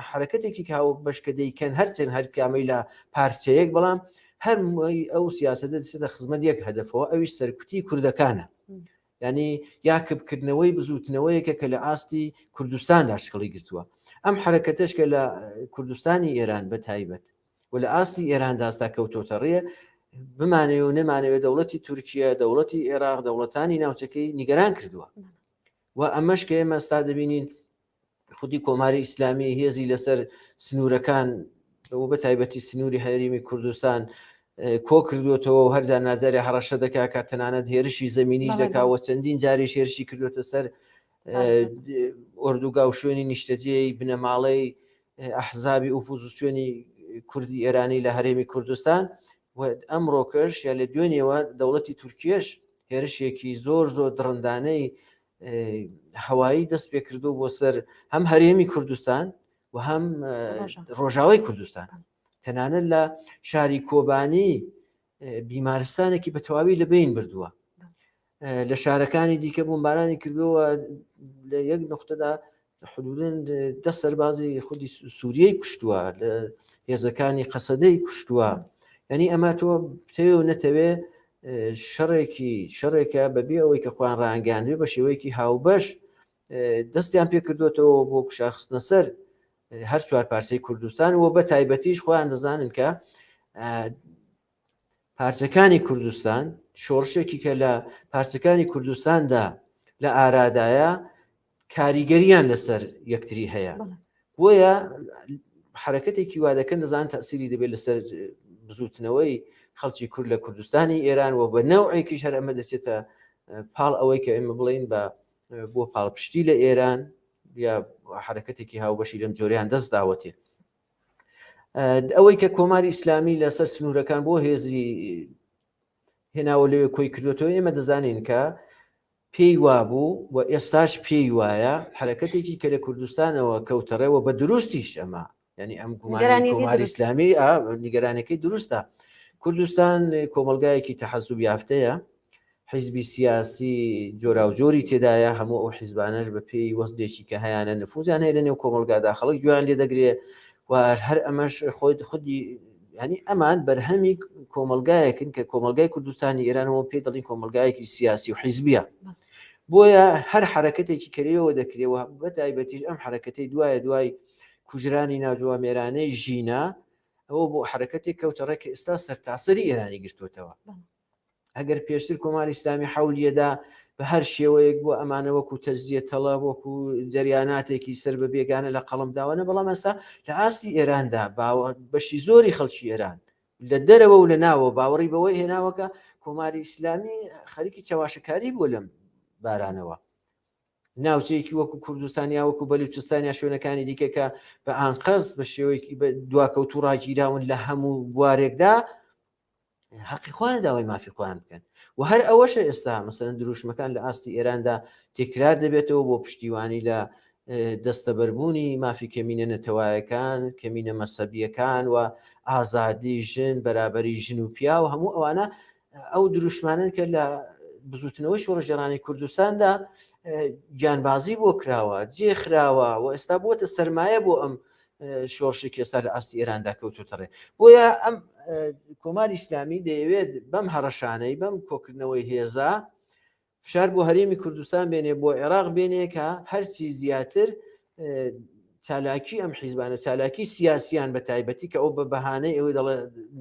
حرەکەتێکی کاو بەشکە دەیکەن هەرچەند هەر کامەی لە پارچەیەک بەڵام هەر ئەو سیاسەتە دەچێتە خزمەت یەک هەدەفەوە ئەویش سەرکوتی کوردەکانە ینی یاکبکردنەوەی بزوتنەوەیەکە کە لە ئاستی کوردستاندا شکڵی گرتووە ئەم حرەکەتش کە لە کوردستانی ئێران بە تایبەت و لە ئاستی ئێران داستا کەوتۆتە ڕێ بمانەوە و نەمانەوێت دەوڵەتی تورکیا دەوڵەتی عێراق دەوڵەتانی ناوچەکەی نیگەران کردووە و ئەمەش کە ئێمە ئێستا دەبینین خودی کۆماری ئیسلامی هێزی لەسەر سنوورەکان بە تایبەتی سنووری هەرێمی کوردستان کۆ کردوێتەوە و هەرزار نازاری هەڕەشە دەکا کە تەنانەت هێرشی زەمینیش دەکاوە چەندین جاری هێرشی کردوێتە سەر ئۆردوگا و شوێنی نیشتەجێی بنەماڵەی ئەحزابی ئۆپۆزیسیۆنی کوردی ئێرانی لە هەرێمی کوردستان و ئەمڕۆکەش یا لە دوێنێەوە دەوڵەتی تورکیەش هێرشێکی زۆر دڕندانەی هەوایی دەست پێ کردو بۆ سەر هەم هەرێمی کوردستان و هەم ڕۆژاوای کوردستان تەنانەت لە شاری کۆبانی بیمارستانێکی بە تەواوی لە بین بردووە لە شارەکانی دیکە بۆمبارانی کردووە لە یەک نقطەدا حدودەن 10 سەربازی خودی سووریەی کوشتووە لە هێزەکانی قەسەدەی کوشتووە ینی ئەمە تۆ تەوێ و نەتەوێ شەڕێکە بەبێ ئەوەی کە خوان ڕانگەاندوێ بە شێوەیەکی هاوبەش دەستیان پێ کردوێتەوە بۆ کوشارخستنە سەر هەر چوار پارچەی کوردستان و بە تایبەتیش خۆیان دەزانن کە پارچەکانی کوردستان شۆڕشێکی کە لە پارچەکانی کوردستاندا لە ئارادایە کاریگەریان لەسەر یەکتری هەیە بۆیە حرەکەتێکی وا دەکەن دەزان تەسیری دەبێت لەسەر بزوتنەوەی خەڵکی کورد لە کوردستانی ئێران و بە نەوعێکیش هەر ئەمە دەچێتە پاڵ ئەوەی کە ئێمە بڵین بۆ پاڵپشتی لە ئێران یا حرەکەتێکی هاوبەشی لەم جۆریان دەست داوەتێ ئەوەی کە کۆماری ئیسلامی لەسەر سنوورەکان بۆ هێزی هێناوە لەوێ کۆی کردوێتەوە ئێمە دەزانین کە پێی وابوو و ئێستاش پێی وایە حرەکەتێکی کە لە کوردستانەوە کەوتەڕێەوە بە دروستیش ئەمە ینی ئەم گومانی کۆماری ئیسلامی نیگەرانەکەی دروستە کوردستان کۆمەلگایەکی تەحەزوب یافتەیە حیزبی سیاسی جۆرا و جۆری تێدایە هەموو ئەو حیزبانەش بە پێی وەستێکی کە هەیەە نفوزیان هەیە لە نێو کۆمەلگادا خەڵک گویان لێ دەگرێت و هەر ئەمەش خودی ینی ئەمان بەرهەمی کۆمەلگایەکن کە کۆمەلگای کوردستانی ئێرانەوە پێ دەڵین کۆمەلگایەکی سیاسی و حیزبیە بۆیە هەر حرەکەتێکی کەرەوە دەکرێەوە بە تایبەتیش ئەم حرەکەتەی دوای کوژرانی ناوجووە مێرانەی ژینە ئەوە بۆ حرەکەتێک کەوتەڕێ کە ئێستا سەرتاسەری ئێرانی گرتوێتەوە ئەگەر پێشتر کۆماری ئیسلامی حەولیەدا بە هەر شێوەیەک بۆ ئەمانە وەکو تەجزیە تەڵە وەکو جەریاناتێکی سەر بە بێگانە لە قەڵم داوانە بەڵام ئەستا لە ئاستی ئێراندا بەشی زۆری خەڵکی ئێران لە دەرەوە و لە ناوە باوەڕی بەوەی هێناوەکە کۆماری ئیسلامی خەریکی چاواشەکاری بۆ لەم بارانەوە ناوچەیەکی وەکو کوردستانیا وەکو بەلوچستانیا شوێنەکانی دیکەکە بە ئانقەز بە شێوەیەکی دواکەوت و ڕاگیراون لە هەموو بوارێکدا حەقی خوانە داوای مافی خۆیان بکەن و هەر ئەوەشە ئێستا مەسەلەن دروشمەکان لە ئاستی ئێراندا تێکرار دەبێتەوە بۆ پشتیوانی لە دەستەبەربوونی مافی کەمینە نەتەوایەکان کەمینە مەسەبیەکان و ئازادی ژن بەرابەری ژن و پیا و هەموو ئەوانە ئەو دروشمانن کە لە بزوتنەوەی شۆڕژێڕانی کوردستاندا گیانبازی بۆ کراوە جێخراوە و ئێستا بۆتە سەرمایە بۆ ئەم شۆڕشێکی ئێستا لە ئاستی ئێراندا کەوتوتەڕێ بۆیە ئەم کۆماری ئیسلامی دەیەوێت بەم هەڕەشانەی بەم کۆکردنەوەی هێزا فشار بۆ هەرێمی کوردستان بێنێ بۆ عێراق بێنێ کە هەرچی زیاتر چالاکی ئەم حیزبانە چالاکی سیاسیان بە تایبەتی کە ئەو بە بەهانەی ئەوەی دەڵێ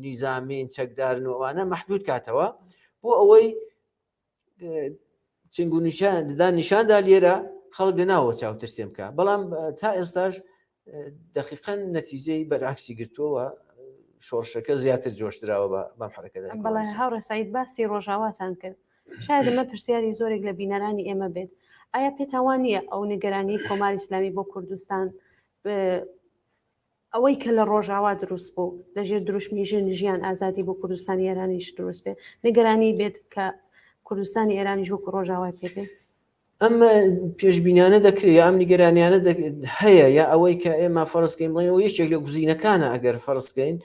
نیزامین چەکدارن و ئەوانە مەحدود کاتەوە بۆ ئەوەی چنگ و ددان نیشاندا لێرە خەڵک لەناوە چاوترسێ بکە بەڵام تا ئێستاش دقیقەن نەتیجەی بەرعکسی گرتووە شۆڕشەکە زیاتر جۆشدراوە بەم حرەکەدا بەڵێ هاوڕێ سەعید باسی ڕۆژاواتان کرد شاید ئەمە پرسیاری زۆرێک لە بینەرانی ئێمە بێت ئایا پێتاوان نییە ئەو نیگەرانی کۆماری ئیسلامی بۆ کوردستان ئەوەی کە لە ڕۆژاوا دروست بوو لەژێر دروشمی ژیان ئازادی بۆ کوردستانی ئێرانیش دروست بێت نیگەرانی بێت کە کوردستانی ئێرانیش وەکو ڕۆژاوای پێبێت ئەمە پێشبینیانە دەکرێت یا ئەم نیگەرانیانە هەیە یا ئەوەی کە ئێمە فەرزکەین بڵێنەوە یەکێک لە گوزینەکانە ئەگەر فەرزکەین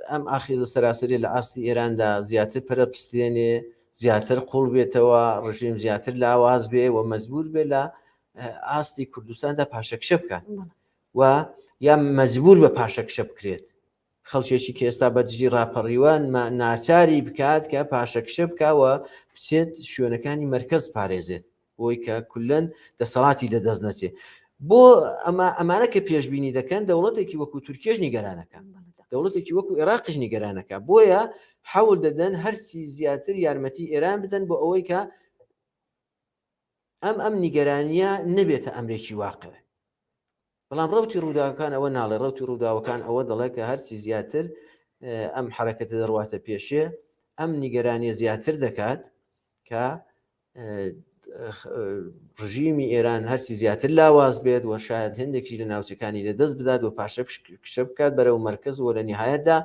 ئەم ئاخیزە سەراسەری لە ئاستی ئێراندا زیاتر پەرەپستێنێ، زیاتر قوڵ بێتەوە، ڕژیم زیاتر لاواز بێ و مەجبور بێ لە ئاستی کوردستاندا پاشەکشە بکات و یا مەجبور بە پاشەکشە بکرێت. خەڵکێکی کە ئێستا بەدژی ڕاپەڕیوان ناچاری بکات کە پاشەکشە بکەوە بچێت شوێنەکانی مەرکەز پارێزێت بۆی کە کولەن دەسەڵاتی لەدەست نەچێت. بۆ ئەمانە کە پێشبینی دەکەن دەوڵەتێکی وەکو تورکێش نیگەرانەکان، دەوڵەتێکی وەکو عێراقیش نیگەرانەکە، بۆیە حەول دەدەن هەرچی زیاتر یارمەتی ئێران بدەن بۆ ئەوەی کە ئەم نیگەرانیە نەبێتە ئەمرێکی واقع. بەڵام ڕەوتی ڕووداوەکان ئەوە ناڵێ، ڕەوتی ڕووداوەکان ئەوە دەڵێ کە هەرچی زیاتر ئەم حرەکەتە دەڕواتە پێشێ، ئەم نیگەرانی زیاتر دەکات کە ڕژیمی ئێران هەرچی زیاتر لاواز بێت و شاید هەندێکی لە ناوچەکانی لەدەست بدات و پاشە کشە بکات بەرەو مەرکەز و لە نهایەتدا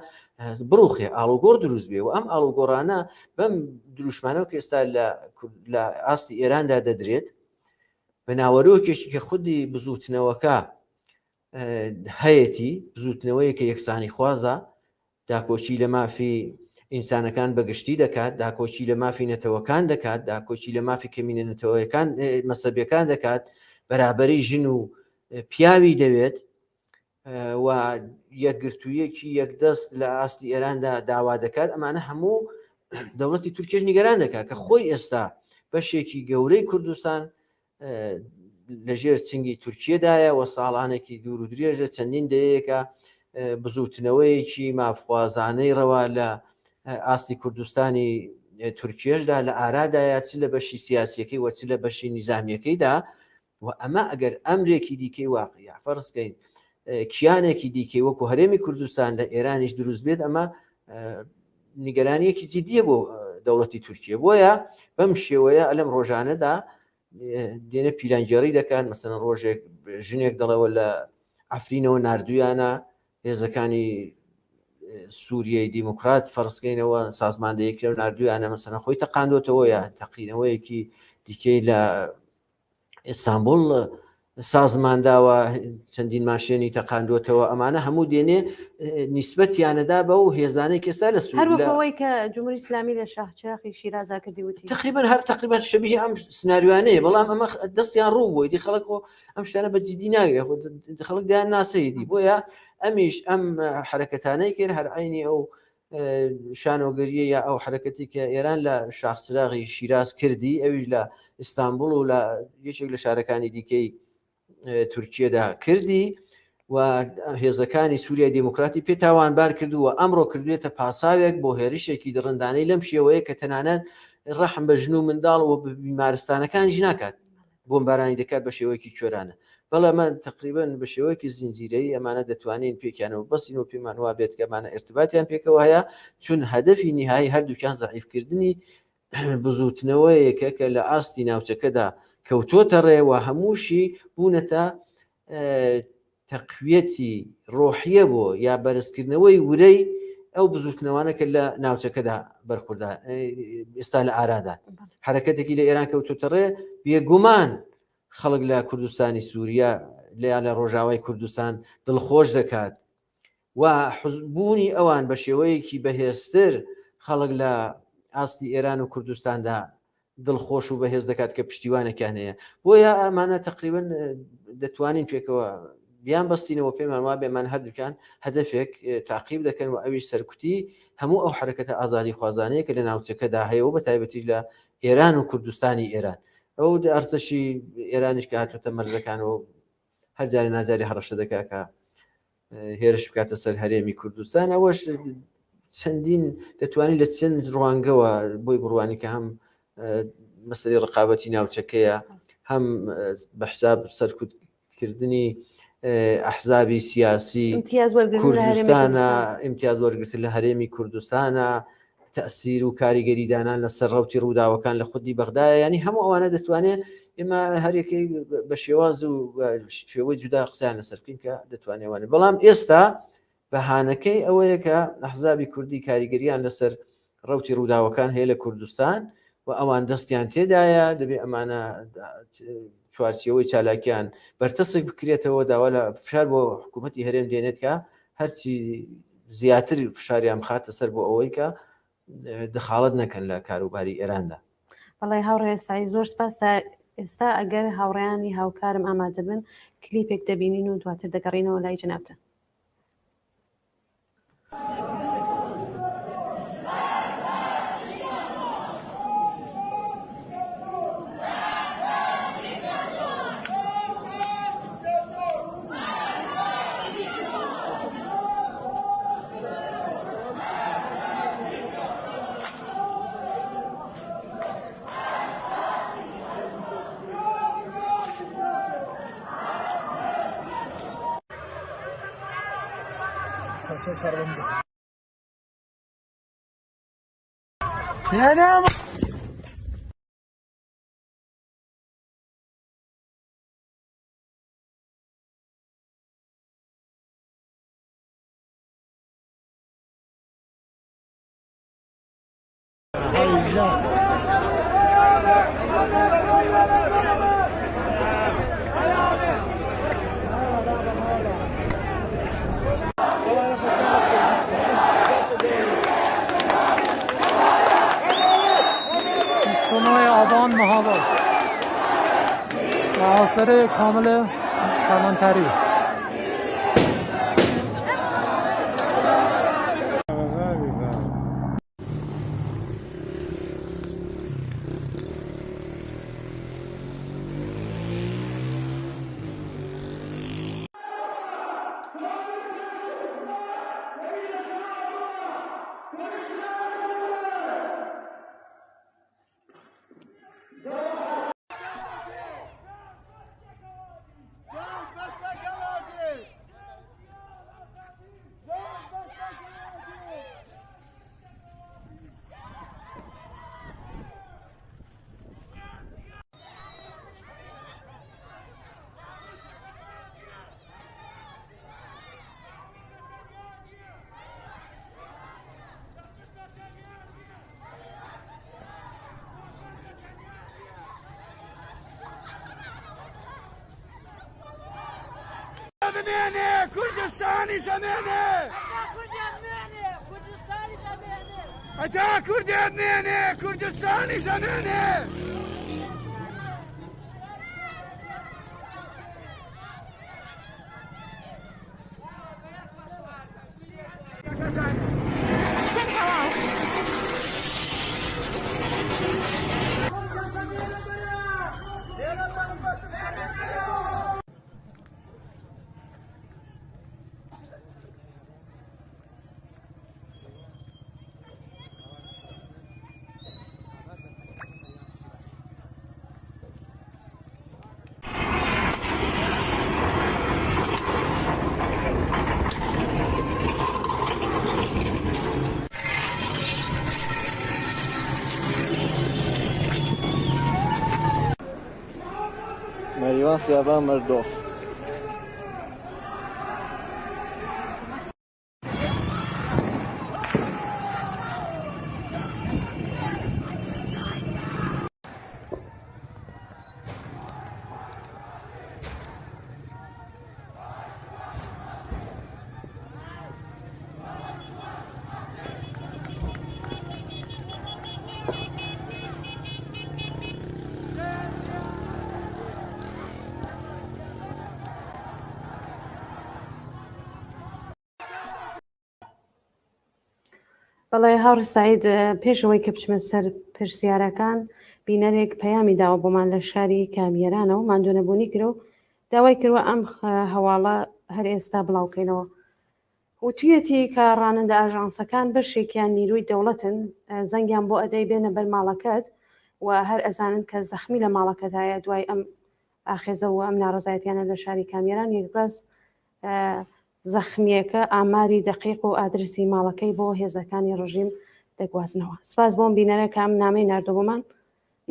بڕوخێ ئاڵوگۆڕ دروست بێ و ئەم ئاڵوگۆڕانە بەم دروشمانەوە کە ئێستا لە ئاستی ئێراندا دەدرێت بە ناوەرۆکێکی کە خودی بزوتنەوەکە هەیەی بزوتنەوەی کە یەکسانی خوازە، داکۆچی لە مافی ئینسانەکان بەگشتی دەکات، داکۆچی لە مافی نەتەوەکان دەکات، داکۆچی لە مافی کەمینە نەتەوەیەکان مەسەبیەکان دەکات، بەرابەری ژن و پیاوی دەوێت و یەکگرتوویەکی یەکدەست لە ئاستی ئێراندا داوا دەکات. ئەمانە هەموو دەوڵەتی تورکێش نیگەران دەکات کە خۆی ئێستا بەشێکی گەورەی کوردستان لەژێر چنگی تورکیەدایە و ساڵانێکی دوور و درێژە چەندین دەیەکە بزوتنەوەیەکی مافخوازانەی ڕەوا لە ئاستی کوردستانی تورکێشدا لە ئارادایە چ لە بەشی سیاسیەکەی وە چ لە بەشی نیزامیەکەیدا و ئەمە ئەگەر ئەمرێکی دیکەی واقعی فەرزکەین کیانێکی دیکەی وەکو هەرێمی کوردستان لە ئێرانیش دروست بێت، ئەمە نیگەرانیەکی جیدیە بۆ دەوڵەتی تورکیە. بۆیە بەم شێوەیە ئەلەم ڕۆژانەدا دێنە پیلانجێڕی دەکەن، مەسەن ڕۆژێک ژنێک دەڵەوە لە ئەفرینەوە نردویانە هێزەکانی سووریای دیموکرات فەرزکەینەوە سازماندەیەک لەو نردویانە مەسەن خۆی تەقاندۆتەوە یا تەقینەوەیەکی دیکەی لە ئێستانبول سازمانداوە چەندین ماشێنی تەقاندۆتەوە. ئەمانە هەموو دێنێ نیسبەتیانەدا بە و هێزانەی کەستا لە سوور هەروەکەوەی کە جمهوری ئیسلامی لە شاهچراخی شیرازا کردی وتی تقریبا شەبیه ئەم سناریوانەیە، بەڵام ئەمە دەستیان ڕوو بووی دی خەڵک ئەم شتانە بە جدی ناگرێت، خەڵک دایان ناسەیدی. بۆیە ئەمیش ئەم حرەکەتانەی کرد هەر عینی ئەو شانۆگەریە یا ئەو حرەکەتی کە ئێران لە شاخچراغی شیراز کردی ئەویش لە ئیستانبول و لە یەکێک لە شارەکانی دیکەی تورکیەدا کردی و هێزەکانی سووریای دیموکراتی پێ تاوانبار کردو و ئەمڕۆ کردوێتە پاساوێک بۆ هێرشێکی دڕندانەی لەم شێوەیە کە تەنانەت ڕەحم بە ژن و منداڵ و بیمارستانەکانیش ناکات، بۆمبارانی دەکات بە شێوەیەکی چۆرانە. بەڵام ئەمە تقریبان بە شێوەیەکی زنجیرەیی ئەمانە دەتوانین پێکیانەوە بەسین و پێمان وا بێت کەمانە ارتباتیان پێکەوە هەیە، چون هەدەفی نهایی هەردووکیان زەعیفکردنی بزوتنەوەیەکە کە لە ئاستی ناوچەکەدا کەوتۆتە ڕێوە هەمووشی بوونەتە تەقویەتی ڕۆحیە بۆ یا بەرزکردنەوەی ورەی ئەو بزوتنەوانەکە لە ناوچەکەدا بەرخوردا ئێستا لە ئارادا حرەکەتێکی لە ئێران کەوتۆتە ڕێ بێگومان خەڵک لە کوردستانی سووریا لە ڕۆژاوای کوردستان دڵخۆش دەکات و حزبوونی ئەوان بە شێوەیەکی بەهێزتر خەڵک لە ئاستی ئێران و کوردستاندا دڵخۆش و بەهێز دەکات کە پشتیوانەکان هەیە. بۆیە ئەمانە تقریبا دەتوانین پێکەوە بیان بەستینەوە پێمان وا بێمان هەردووکان هەدەفێک تاقیب دەکەن و ئەویش سەرکوتی هەموو ئەو حرەکەتە ئازادی خوازانەیە کە لە ناوچەکەدا هەیە و بە تایبەتیش لە ئێران و کوردستانی ئێران ئەو ئەرتەشی ئێرانیش کە هاتوتە مەرزەکان و هەر جارێ نازاری هەڕەشە دەکا کە هێرش بکاتە سەر هەرێمی کوردستان. ئەوەش چەندین دەتوانین لە چەند ڕوانگەوە بۆی بڕوانی کە هەم مەسەلەی ڕقابەتی ناوچەکەیە هەم بە حساب سەرکوتکردنی ئەحزابی سیاسی کوردستانە ئیمتیاز وەرگرتن لە هەرێمی کوردستانە تەسیر و کاریگەری دانان لە سەر ڕەوتی ڕووداوەکان لە خودی بەغدایە ینی هەموو ئەوانە دەتوانێت ئێمە هەرێکی بە شێواز و شێوەی جودا قسەیان لەسەر بکەین کە دەتوانێوانێت. بەڵام ئێستا بەهانەکەی ئەوەیە کە ئەحزابی کوردی کاریگەریان لەسەر ڕەوتی ڕووداوەکان هەیە لە کوردستان و ئەوان دەستیان تێدایە دەبێت ئەمانە چوارچێوەی چالاکیان بەرتەسک بکرێتەوە داوا لە فشار بۆ حکوومەتی هەرێم دێنێت کە هەرچی زیاتر فشاریان خاتە سەر بۆ ئەوەی کە دخالت نەکەن لە کاروباری ئێراندا. بەڵێ هاوڕێ سایی زۆر سپاس. ئێستا ئەگەر هاوڕێیانی هاوکارم ئامادە بن کلیپێک دەبینین و دواتر دەگەڕینەوە لای جنابتە. آبان محاور معاصر کامل کلانتری. كردستاني شميني أتا كردستاني كردستاني شميني مریوان خیابان مردوخ. بەڵێ هاوڕێ سعید پێشەوەی کە بچمە سەر پرسیارەکان بینەرێک پەیامی داوە بۆمان لە شاری کامیێرانەوە ماندوونەبوونی کرد و داوای کردوە ئەم هەواڵە هەر ئێستا بڵاوکەینەوە و تویەتی کە ڕانندە ئاژانسەکان بەشێکیان نیروی دەوڵەتن زەنگیان بۆ ئەدەی بێنە بەر ماڵەکەت و هەر ئەزانن کە زەخمی لە ماڵەکەتایە دوای ئەم ئاخێزە و ئەم ناڕزایەتیانە لە شاری کامیێران یەکڕاز زەخمیەکە ئاماری دەقیق و ئادرسی ماڵەکەی بۆ هێزەکانی ڕژیم دەگوازنەوە. سپاس بۆم بینەرە کە ئەم نامەی ناردۆبمان.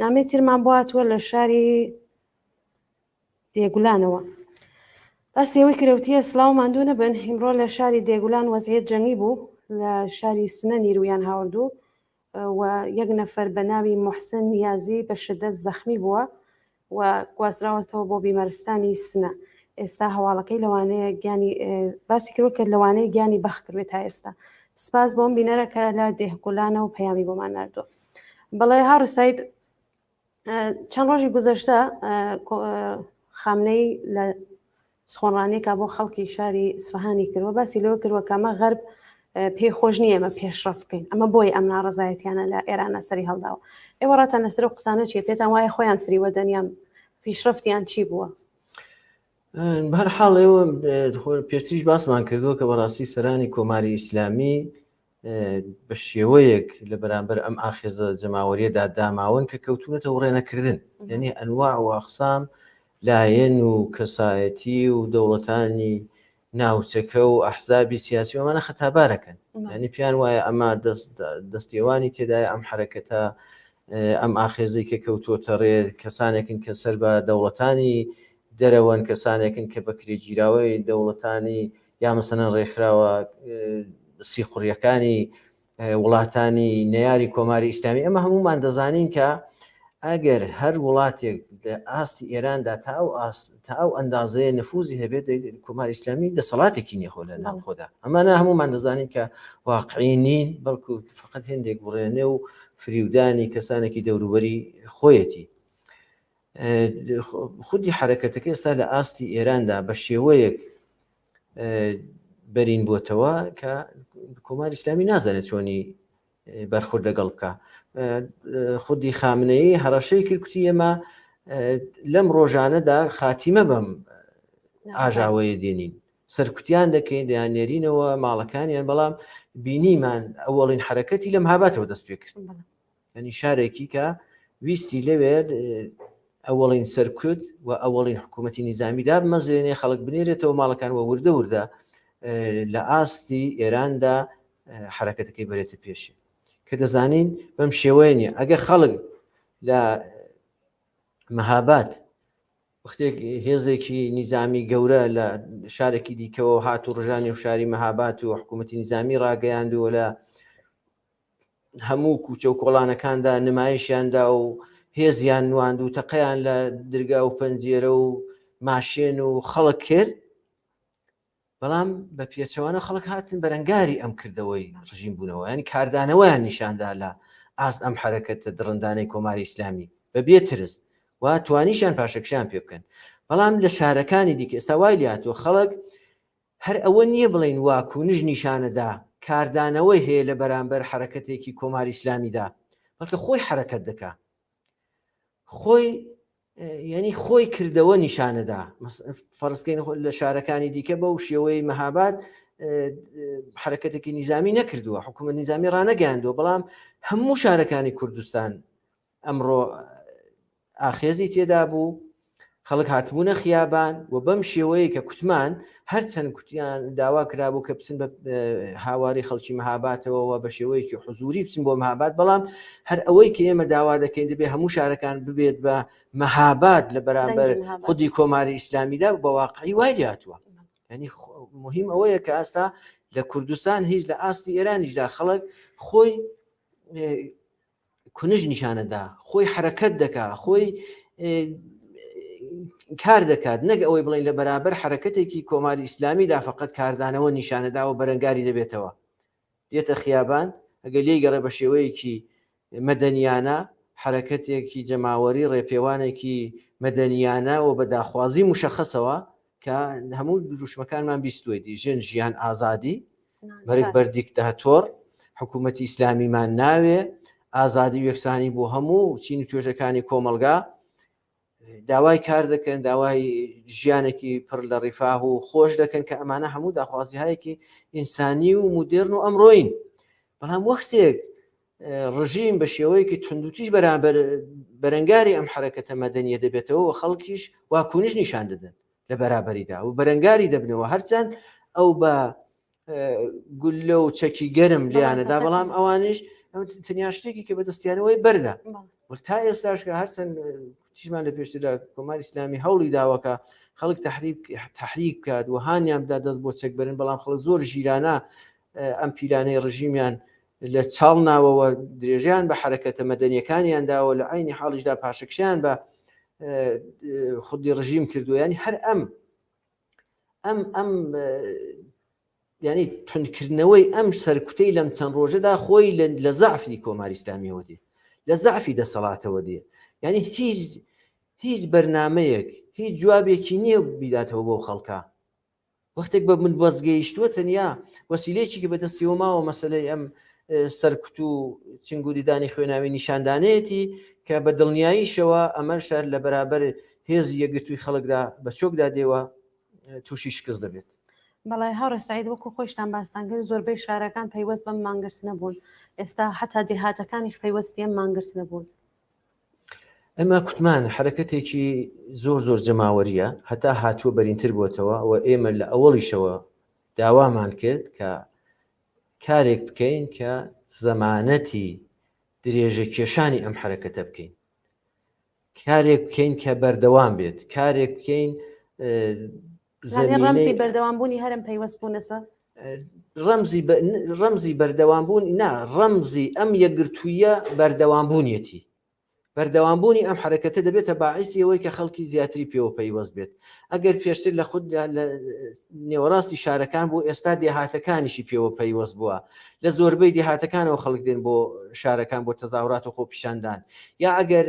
نامەی ترمان بۆ هاتووە لە شاری دێگولانەوە. باسیەوەی کرەوتیە سلااو ماندوو نەبن هیمڕۆ لە شاری دێگولان وەزعیت جەنگی بوو لە شاری سنە نیرویان هاوردوو و یەک نەفەر بە ناوی موحسن نیازی بە شدەت زەخمی بووە و گوازراوەتەوە بۆ بیمارستانی سنە. ئێستا هەواڵەکەی لەوانەیە گیانی باسی کردوە کە لەوانەیە گیانی بەخ کردوێت تا ئێستا. سپاس بۆم بینەرەکە لە دێهگولانە و پەیامی بۆمان ناردووە. بەڵێ هاڕسایت چەند ڕۆژی گوزەشتە خامنەی لە سخۆنڕانێکا بۆ خەڵکی شاری سفەهانی کردوە باسی لەوە کردووە کەمە غەرب پێی خۆش نییە ئەمە پێشڕەفتکەین ئەمە بۆی ئەم ناڕەزایەتیانە لە ئێرانە سەری هەڵداوە. ئێوە ڕاتان لەسەر و قسانە چیە پێتان وایە خۆیان فریوە دەنیام پیشرەفتیان چی بووە؟ بەهەرحاڵ ئێوە پێشتریش باسمان کردووە کە بەڕاستی سەرانی کۆماری ئیسلامی بە شێوەیەک لە بەرامبەر ئەم ئاخێزە جەماوەریەدا داماون کە کەوتونەتە ڕێنەکردن یعنی ئەنواع و ئەقسام لایەن و کەسایەتی و دەوڵەتانی ناوچەکە و ئەحزابی سیاسی ئەمانە خەتابارەکەن ینی پیان وایە ئەمە دەستێوانی تێدای ئەم حرەکەتە ئەم ئاخێزەی کە کەوتۆتە ڕێ کەسانێکن کە سەر بە دەوڵەتانی دەرەوەن کەسانێکن کە بەکرێگیراوەی دەوڵەتانی یا مەسەنەن ڕێکخراوە سیخوڕیەکانی وڵاتانی نەیاری کۆماری ئیسلامی ئەمە هەمومان دەزانین کە ئەگەر هەر وڵاتێک لە ئاستی ئێراندا تا ئەو ئەندازەیە نفوزی هەبێت کۆماری ئیسلامی دەسەڵاتێکی نیەخۆ لە ناوخۆدا ئەمانە هەمومان دەزانین کە واقعی نین بەڵکو فقط هێندێک بڕێنێ و فریودانی کەسانێکی دەوروبەری خۆیەتی. خودی حرەکەتەکە ئێستا لە ئاستی ئێراندا بە شێوەیەک بەرین بۆتەوە کە کۆماری ئیسلامی نازانێت چۆنی بەرخورد لەگەڵ بکە. خودی خامنەیی هەڕەشەی کردکوتی ئێمە لەم ڕۆژانەدا خاتیمە بەم ئاژاوەیە دێنین سەرکوتیان دەکەین دەیانێرینەوە ماڵەکانیان بەڵام بینیمان ئەوەڵین حرەکەتی لەم هاباتەوە دەست پێ کرد ینی شارێکی کە ویستی لەوێت ئەوەڵین سەرکوت و ئەوەڵین حکوومەتی نیزامیدا بمەزێنێ خەڵک بنێرێتەوە ماڵەکان وە وردە وردە لە ئاستی ئێراندا حرەکەتەکەی بەرێتە پێشی کە دەزانین بەم شێوەیە نیە ئەگە خەڵک لە مەهابات وەختێک هێزێکی نیزامی گەورە لە شارێکی دیکەەوە هات و ڕژانی و شاری مەهابات و حکوومەتی نیزامی ڕاگەیاندووە لە هەموو کوچە و کۆڵانەکاندا نمایشیاندا و هێزیان نواند و تەقەیان لە دەرگا و پەنجێرە و ماشێن و خەڵک کرد بەڵام بە پێچەوانە خەڵک هاتن بەرەنگاری ئەم کردەوەی ڕژیم بوونەوە ینی کاردانەوەیان نیشاندا لە ئاست ئەم حرەکەتە دڕندانەی کۆماری ئیسلامی بە بێترس و توانیشان پاشەکشیان پێ بکەن بەڵام لە شارەکانی دیکە ئێستا وای لاتوە خەڵک هەر ئەوە نییە بڵین واکوونژ نیشانەدا کاردانەوەی هەیە لە بەرامبەر حرەکەتێکی کۆماری ئیسلامیدا بەڵکە خۆی حرەکەت دەکا خۆی ینی خۆی کردەوە نیشانەدا فەرزکەین لە شارەکانی دیکە بەو شێوەی مەهابات حرەکەتێکی نیزامی نەکردووە حکوومەت نیزامی ڕانەگەیاندووە بەڵام هەموو شارەکانی کوردستان ئەمڕۆ ئاخێزی تێدا بوو خەڵک هاتبوونە خیابان و بەم شێوەیە کە کوتمان هەرچەند کوتیان داوا کرابوو کە بچن بە هاواری خەڵکی مەهاباتەوە بە شێوەیەکی حزوری بچین بۆ مەهابات بەڵام هەر ئەوەی کە ئێمە داوا دەکەین دەبێت هەموو شارەکان ببێت بە مەهابات لە بەرامبەر خودی کۆماری ئیسلامیدا بە واقعی وای هاتووە ینی مهم ئەوەیە کە ئاستا لە کوردستان هیچ لە ئاستی ئێرانیشدا خەڵک خۆی کونژ نیشانەدا خۆی حرەکەت دەکا خۆی کار دەکات نەک ئەوەی بڵین لە بەرابەر حرەکەتێکی کۆماری ئیسلامیدا فقط کاردانەوە نیشانەدا و بەرەنگاری دەبێتەوە دێتە خیابان ئەگە لێی گەڕێ بە شێوەیەکی مەدەنیانە حرەکەتێکی جەماوەری ڕێپێوانێکی مەدەنیانە و بە داخوازی مشەخەسەوە کە هەموو دروشمەکانمان بیستوێتی ژن ژیان ئازادی بەرگ بەر دیکتاتۆر حکوومەتی ئیسلامیمان ناوێ ئازادی و یەکسانی بۆ هەموو چین و توێژەکانی کۆمەلگا داوای کار دەکەن داوای ژیانێکی پڕ لە ڕیفاه و خۆش دەکەن کە ئەمانە هەموو داخوازی هایەکی ئینسانی و مدرن و ئەمڕۆین بەڵام وەختێک ڕژیم بە شێوەیەکی توندوتیش بەرەنگاری ئەم حرەکەتە مەدەنیە دەبێتەوە و خەڵکیش واکوونش نیشان دەدەن لە بەرابەریدا و بەرەنگاری دەبنەوە هەرچەند ئەو بە گولە و چەکی گەرم لیانەدا بەڵام ئەوانش تەنیا شتێکی کە بەدەستیانەوەی بەردا تا ئێستاش کە هەرچەند چیمان لە پێشتردا کۆماری ئیسلامی هەوڵی داوەکە خەڵک تحریک بکات و هانیان بدا دەست بۆ چەکبەرن بەڵام خەڵک زۆر ژیرانە ئەم پیلانەی ڕژیمیان لە چاڵ ناوەوە درێژیان بە حرەکەتە مەدەنیەکانیان داوە لە عینی حاڵیشدا پاشەکشیان بە خودی ڕژیم کردووە ینی هەر ئەم ئەم ینی تونکردنەوەی ئەم سەرکوتەی لەم چەند ڕۆژەدا خۆی لە زەعفی کۆماری ئیسلامیەوە دێ، لە زەعفی دەسەڵاتەوە دێ، ینی هیچ بەرنامەیەک هیچ جوابێکی نییە بیداتەوە بۆ خەڵکە. وەختێک بە من بەزگەیشتووە تەنیا وەسیلەیەکی کە بەدەستیەوە ماوە مەسەلەی ئەم سەرکوت و چنگوریدانی خوێناوی نیشاندانەیەتی کە بە دڵنیاییشەوە ئەمە شار لە بەرابەر هێزی یەکگرتووی خەڵکدا بە چۆکدا دێوە تووشی شکست دەبێت. بەڵای هەڕە سعید وەکو خۆشتان باستانکرد زۆربەی شارەکان پەیوەست بەم مانگرس نەبوون، ئێستا حتا دێهاتەکانیش پەیوەستیە مانگرس نەبوون. ئەمە کوتمان حرەکەتێکی زۆر جەماوەریە، هەتا هاتووە بەرینتر بووتەوە و ئێمە لە ئەوەڵیشەوە داوامان کرد کە کارێک بکەین کە زەمانەتی درێژە کێشانی ئەم حرەکەتە بکەین، کارێک بکەین کە بەردەوام بێت، کارێک بکەین ڕەمزی بەردەوامبوونی هەرم پەیوەست بوونەسە ڕەمزی بەردەوامبوون نا ڕەمزی ئەم یەکگرتوویە بەردەوامبوونیەتی، بەردەوامبوونی ئەم حرەکەتە دەبێتە باعیسی ئەوەی کە خەڵکی زیاتری پێوە پەیوەست بێت. ئەگەر پێشتر لە خود لە نێوەڕاستی شارەکان بوو، ئێستا دێهاتەکانیشی پێوە پەیوەست بووە، لە زۆربەی دێهاتەکانەوە خەڵک دێن بۆ شارەکان بۆ تەزاورات و خۆپیشاندان، یا ئەگەر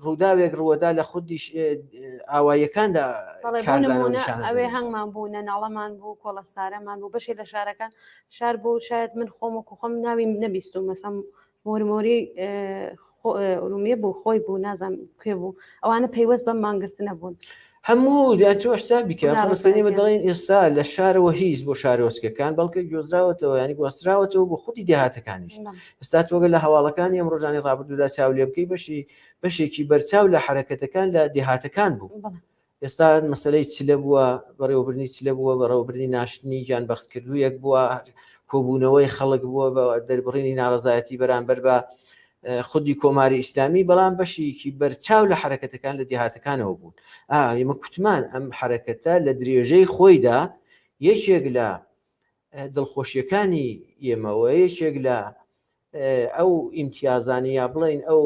ڕووداوێک ڕوەدا لە خودیش ئاوایەکاندا ئەوێ هەنگمان بوو نەناڵەمان بوو کۆڵەستارەمان بوو بەشێ لە شارەکان شار بوو شاید من خۆم وەکو خۆم ناوی نەبیست و مەسەم مۆرمۆری ئورومیە بوو خۆی بوو نازانم کوێ بوو ئەوانە پەیوەست بەم مانگرتن نەبوون. هەموو تۆ حسابیکە فەرسەنیمە دەڵێن ئێستا لە شارەوە هیچ بۆ شارۆچکەکان بەڵکە گۆزراوەتەوە ینی گواستراوەتەوە بۆ خودی دێهاتەکانیش. ئێستا تۆگە لە هەواڵەکانی ئەم ڕۆژانی ڕابردوودا چاو لێ بکەی بەشێکی بەرچاو لە حرەکەتەکان لە دێهاتەکان بوو. ئێستا مەسلەی چلە بووە، بەڕێوەبردننی چلە بووە، بەڕێوەبردننی ناشتنی گیانبەختکردوویەک بووە، کۆبوونەوەی خەڵک بووە بە دەربڕینی ناڕزایەتی بەرامبەر بە خودی کۆماری ئیسلامی، بەڵام بەشێکی بەرچاو لە حرەکەتەکان لە دێهاتەکانەوە بوون. ئێمە کوتمان ئەم حرەکەتە لە درێژەی خۆیدا یەکێک لە دڵخۆشیەکانی ئێمەوە، یەکێک لە ئەو ئیمتیازانی یا بڵین ئەو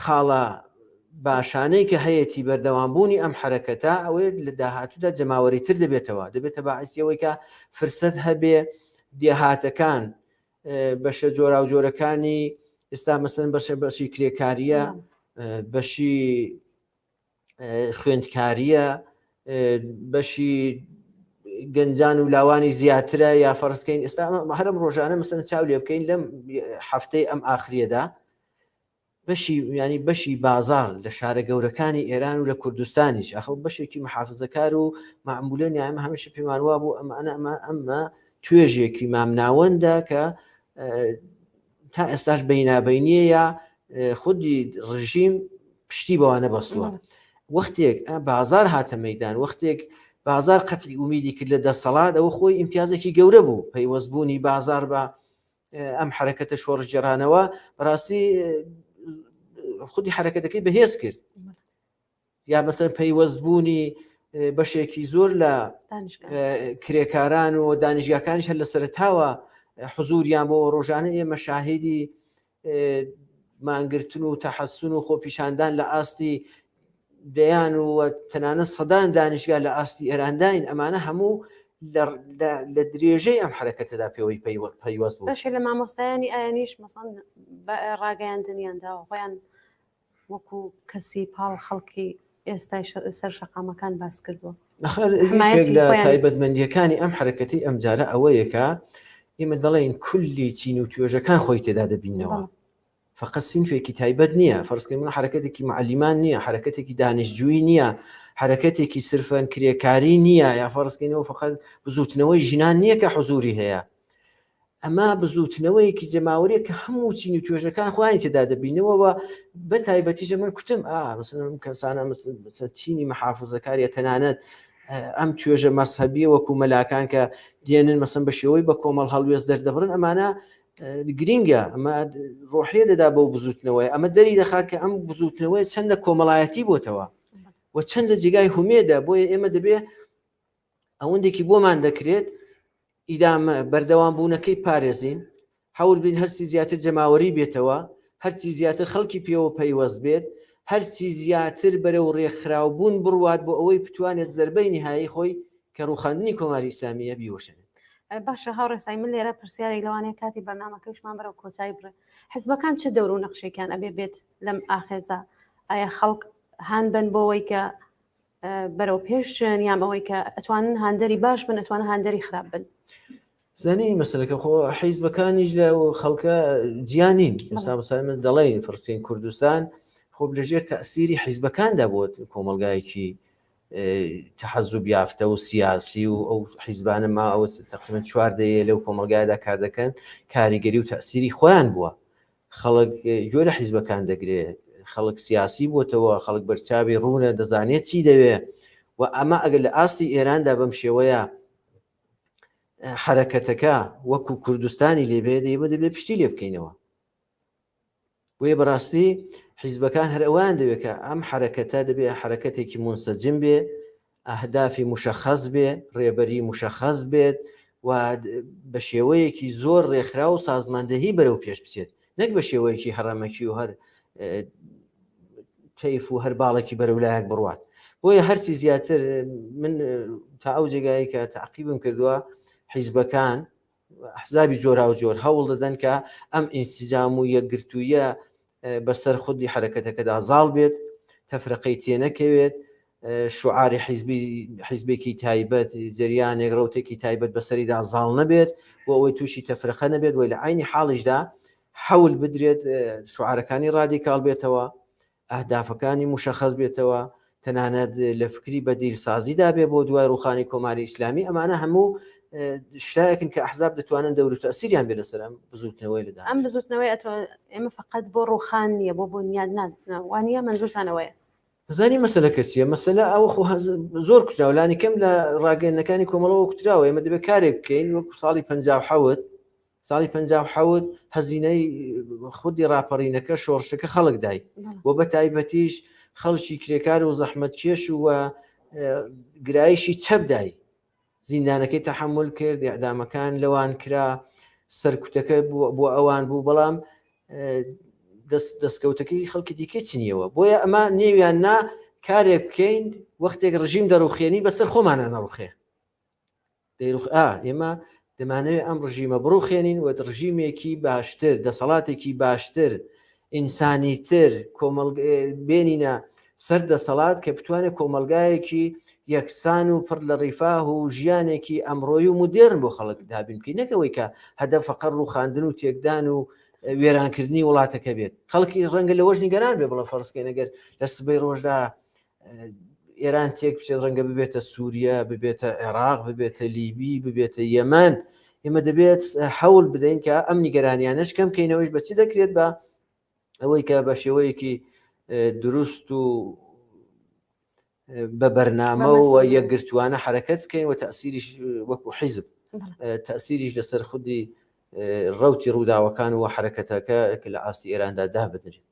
خاڵە باشانەی کە هەیەی بەردەوامبوونی ئەم حرەکەتە ئەوەیە لە داهاتوودا جەماوەریتر دەبێتە باعثیەوەی کە فرسەت هەبێ دێهاتەکان بەشە جۆرا و جۆرەکانی ئێستا مەسەن بەشی کرێکاریە، بەشی خوێندکاریە، بەشی گەنجان و لاوانی زیاترە یا فەرزکەین. ئێستا هەرم ڕۆژانە مەسەن چاو لێ بکەین لەم هەفتەی ئەم ئاخریەدا بەشی بازار لە شارە گەورەکانی ئێران و لە کوردستانیش ئەخە بەشێکی محافزەکار و معمولێن ئەمە هەمیشە پێمان وا بوو ئەمە توێژێکی مامناوەندە کە تا ئێستاش بەینابینیە یا خودی ڕژیم پشتی بەوانە بەستووە. وەختێک بازار هاتە مەیدان، وەختێک بازار قەتعی ئومیدی کرد لە دەسەڵات، ئەوە خۆی ئیمتیازێکی گەورە بوو پەیوەستبوونی بازار بە ئەم حرەکەتە شۆڕژگەڕانەوە بەڕاستی خودی حرەکەتەکەی بەهێز کرد، یا مەسەن پەیوەستبوونی بەشێکی زۆر لە کرێکاران و دانیشگاکانیش هەر لە سەرتاوە حزوریان بۆ ڕۆژانە ئێمە شاهێدی مانگرتن و تەحەسن و خۆپیشاندان لە ئاستی دەیان و تەنانەت سەدان دانیشگا لە ئاستی ئێرانداین. ئەمانە هەموو لە درێژەی ئەم حرەکەتەدا پێوەی پەیوەست بوو. بەشێ لە مامۆستایانی ئایانیش مەسەڵ ڕاگەیاندنیاندا خۆیان وەکو کەسی پاڵ خەڵکی ئێستای سەر شەقامەکان باس کردووە. لە تایبەتمەندیەکانی ئەم حرەکەتی ئەم جارە ئەوەیەکە ئێمە دەڵێن کولی چین و توێژەکان خۆی تێدا دەبینەوە، فقط سینفێکی تایبەت نییە، فەرزکەی من حرەکەتێکی معلیمان نییە، حرەکەتێکی دانیشتجووی نییە، حرەکەتێکی سرفەن کرێکاری نییە، یا فەرزکەینەوە فقط بزوتنەوەی ژنان نییە کە حزوری هەیە. ئەمە بزوتنەوەیەکی جەماوەریە کە هەموو چین و توێژەکان خۆیان تێدا دەبینەوە. بە تایبەتیژە من کوتم کەسانە چینی محافزەکاریە تەنانەت ئەم توێژە مەسهەبی وەکو مەلاکان کە دێنن مەسەن بە شێوەی بە کۆمەڵ هەڵوێز دەردەبڕن، ئەمانە گرینگە، ئەمە ڕۆحیە دەدا بەو بزوتنەوەی. ئەمە دەری دەخات کە ئەم بزوتنەوەی چەندە کۆمەڵایەتی بۆتەوە و چەندە جێگای هومێدە. بۆیە ئێمە دەبێ ئەوەندێکی بۆمان دەکرێت ئیدامە بەردەوامبوونەکەی پارێزین، هەوڵ بین هەرچی زیاتر جەماوەری بێتەوە، هەرچی زیاتر خەڵکی پێوە پەیوەست بێت، هەرچی زیاتر بەرەو ڕێکخراوبوون بڕوات بۆ ئەوەی بتوانێت زەربەی نهایی خۆی کە ڕوخاندنی کۆماری ئیسلامیە بیوەشێنن. باشە هاوڕێسایی من لێرە پرسیارێک لەوانەیە کاتی بەرنامەکەشمان بەرەو کۆتایی بڕێ حیزبەکان چه دەور و نەخشێکیان ئەبێ بێت لەم ئاخێزە ئایا خەڵک هان بن بۆەوەی کە بەرەو پێشن یان ئەوەی کە ئەتوانن هاندەری باش بن ئەتوانە هاندەری خراپ بن زانی مەسەلەکە خۆ حیزبەکانیش لە خەڵکە جیانین ئێستا مەسەڵەن من دەڵێن فلسطین کوردستان خۆ لەژێر تەئسیری حیزبەکاندا بۆت کۆمەلگایەکی تەحەزوب یافتە و سیاسی و ئەو حیزبانە ما ئەو تقریباً 4 دەیە لەو کۆمەلگایدا کار دەکەن کاریگەری و تەئسیری خۆیان بووە خەڵک گوێ لە حیزبەکان دەگرێت خەڵک سیاسی بووتەوە خەڵک بەرچاوی ڕوونە دەزانێت چی دەوێت و ئەمە ئەگەر لە ئاستی ئێراندا بەم شێوەیە حرەکەتەکە وەکو کوردستانی لێبێ دەبێت پشتی لێ بکەینەوە بۆیە بەڕاستی حیزبەکان هەر ئەوان دەوێت کە ئەم حرەکەتە دەبێت حرەکەتێکی منسەجم بێ ئەهدافی مشەخەص بێ ڕێبەری مشەخەص بێت و بە شێوەیەکی زۆر ڕێکخرا و سازماندەهی بەرەو پێش بچێت نەک بە شێوەیەکی هەڕەمەکی و هەر تەیف و هەر باڵێکی بەرەولایەک بڕوات بۆیە هەرچی زیاتر من تا ئەو جێگایی کە تەعقیبم کردووە حیزبەکان ئەحزابی جۆرا و جۆر هەوڵ دەدەن کە ئەم ئینسیجام و یەکگرتوویە بەسەر خودی حرەکەتەکەدا زاڵ بێت تەفرەقەی تێنەکەوێت شعاری حیزبێکی تایبەت جریانێک ڕوتێکی تایبەت بەسەریدا زاڵ نەبێت و ئەوەی تووشی تەفرەقە نەبێت وی لە عینی حاڵیشدا حەول بدرێت شعارەکانی ڕادیکاڵ بێتەوە ئەهدافەکانی مشەخەص بێتەوە تەنانەت لە فکری بەدیرسازیدا بێ بۆ دوای ڕوخانی کۆماری ئیسلامی ئەمانە هەموو شتایەکن کە ئەحزاب دەتوانن دەور و تەئسیریان بێ لەسەر ئەم بزوتنەوەی لەدا ئەم بزوتنەوەی ئێمە فقط بۆ ڕوخان نییە بۆ بنیاد وانە منزورتانەوەیە زانی مەسەلە کەسیە مەسەلە ئەو زۆر کوتراولانی کەم لە ڕاگەیەنەکانی کۆمەڵەوە کوتراوە ئێمە دەبێت کارێک بکەین وەکو ساڵی 57 هەزینەی خودی ڕاپەڕینەکە شۆڕشەکە خەڵک دای و بە تایبەتیش خەڵکی کرێکار و زەحمەتکێش و گرایشی چەپدای زیندانەکەی تەحمل کرد ئەعدامەکان لەوان کرا سەرکوتەکە بۆ ئەوان بوو بەڵام دەستکەوتەکەی خەڵکی دیکە چنیەوە بۆیە ئەمە نێویان نا کارێک بکەین وەختێک ڕژیم دەڕوخێنی بەسەر خۆمانە نەڕوخێ ئێمە دەمانەوێت ئەم ڕژیمە بڕوخێنین و ڕژیمێکی باشتر دەسەڵاتێکی باشتر ئینسانیتر بێنینە سەر دەسەڵات کە بتوانێت کۆمەلگایەکی یەکسان و پڕ لە ڕیفاه و ژیانێکی ئەمڕۆی و مدرن بۆ خەڵک دابین بکەین نەکەوەی کە هەدە فەقەر ڕوخاندن و تێکدان و وێرانکردنی وڵاتەکە بێت خەڵکی ڕەنگە لە وەژنی گەران بێ بڵە فەرسکەی نەگەر لە سبەی ڕۆژدا ئێران تێک بچێت ڕەنگە ببێتە سووریا ببێتە عێراق ببێتە لیبی ببێتە یەمەن ئێمە دەبێت هەوڵ بدەین کە ئەم نیگەرانیانەش کەم بکەینەوەش بەچی دەکرێت بە ئەوەی کە بە شێوەیەکی دروست و بە بەرنامە و یەکگرتوانە حرەکەت بکەین و تەئسیریش وەکو حیزب تەئسیریش لەسەر خودی ڕوتی ڕووداوەکان و حرەکەتەکە لە ئاستی ئێراندا دابدرێت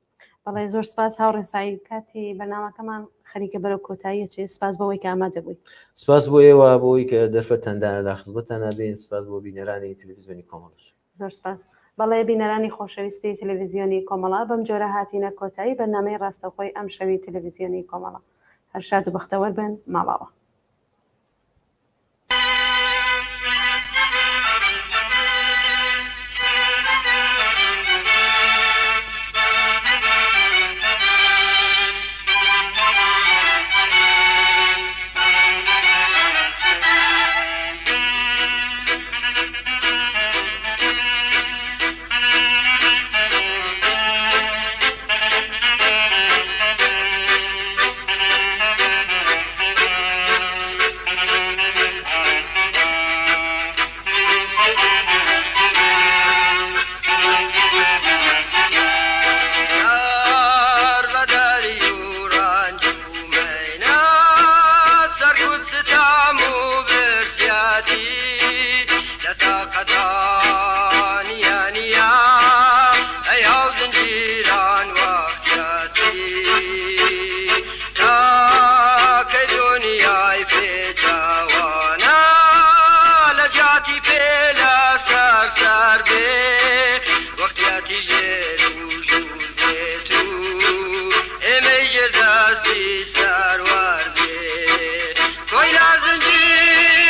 بەڵێ زۆر سپاس هاوڕێسایی کاتی بەرنامەکەمان خەریکە بەرەو کۆتاییە چێ سپاس بەوەی کە ئامادە بووی سپاس بۆ ئێوە بۆی کە دەرفەتەندا لە خزمەتتانە بێن سپاس بۆ بینەرانی تەلەڤیزیۆنی کۆمەڵش زۆر سپاس بەڵێ بینەرانی خۆشەویستی تەلەڤیزیۆنی کۆمەڵا بەم جۆرە هاتینە کۆتایی بەرنامەی ڕاستەوخۆی ئەم شەوی تەلەڤیزیۆنی کۆمەڵا هەر شاد و بەختەوەر بن ماڵاوە ساروار بێ کۆی لا زنجیر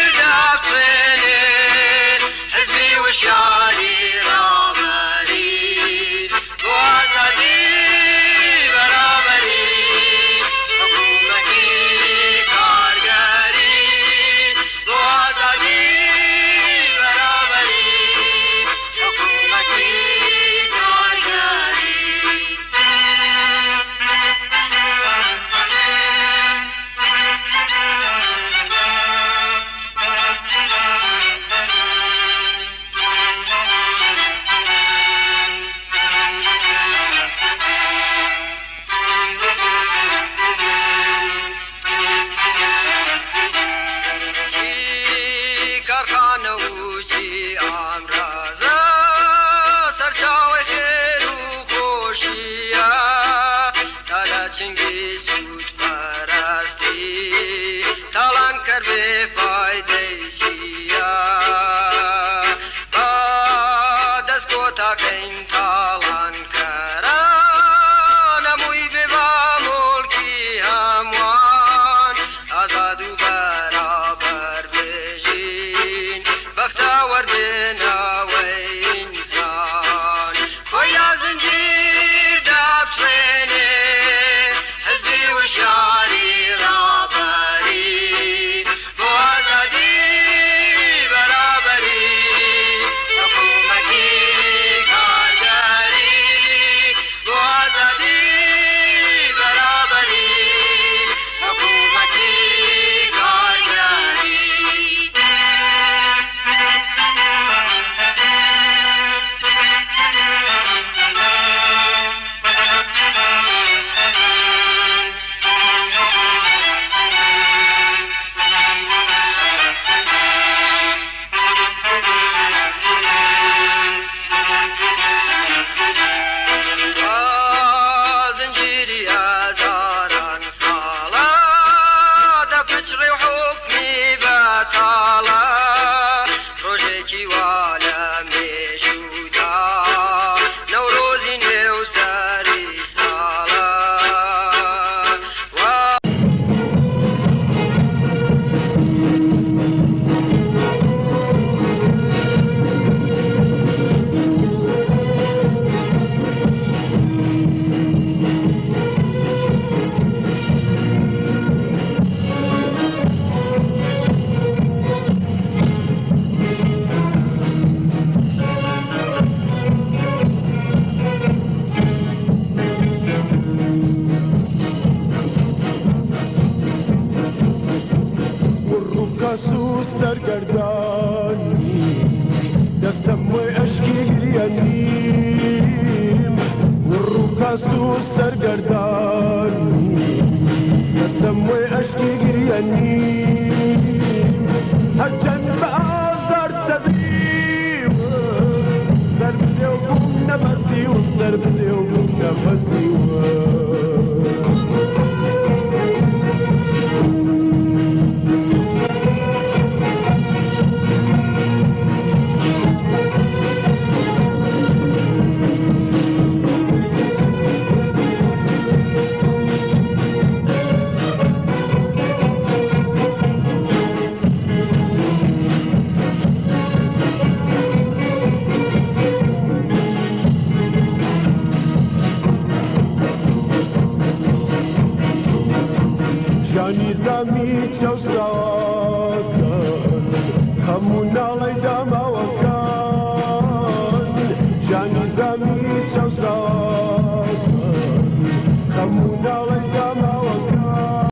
Come on,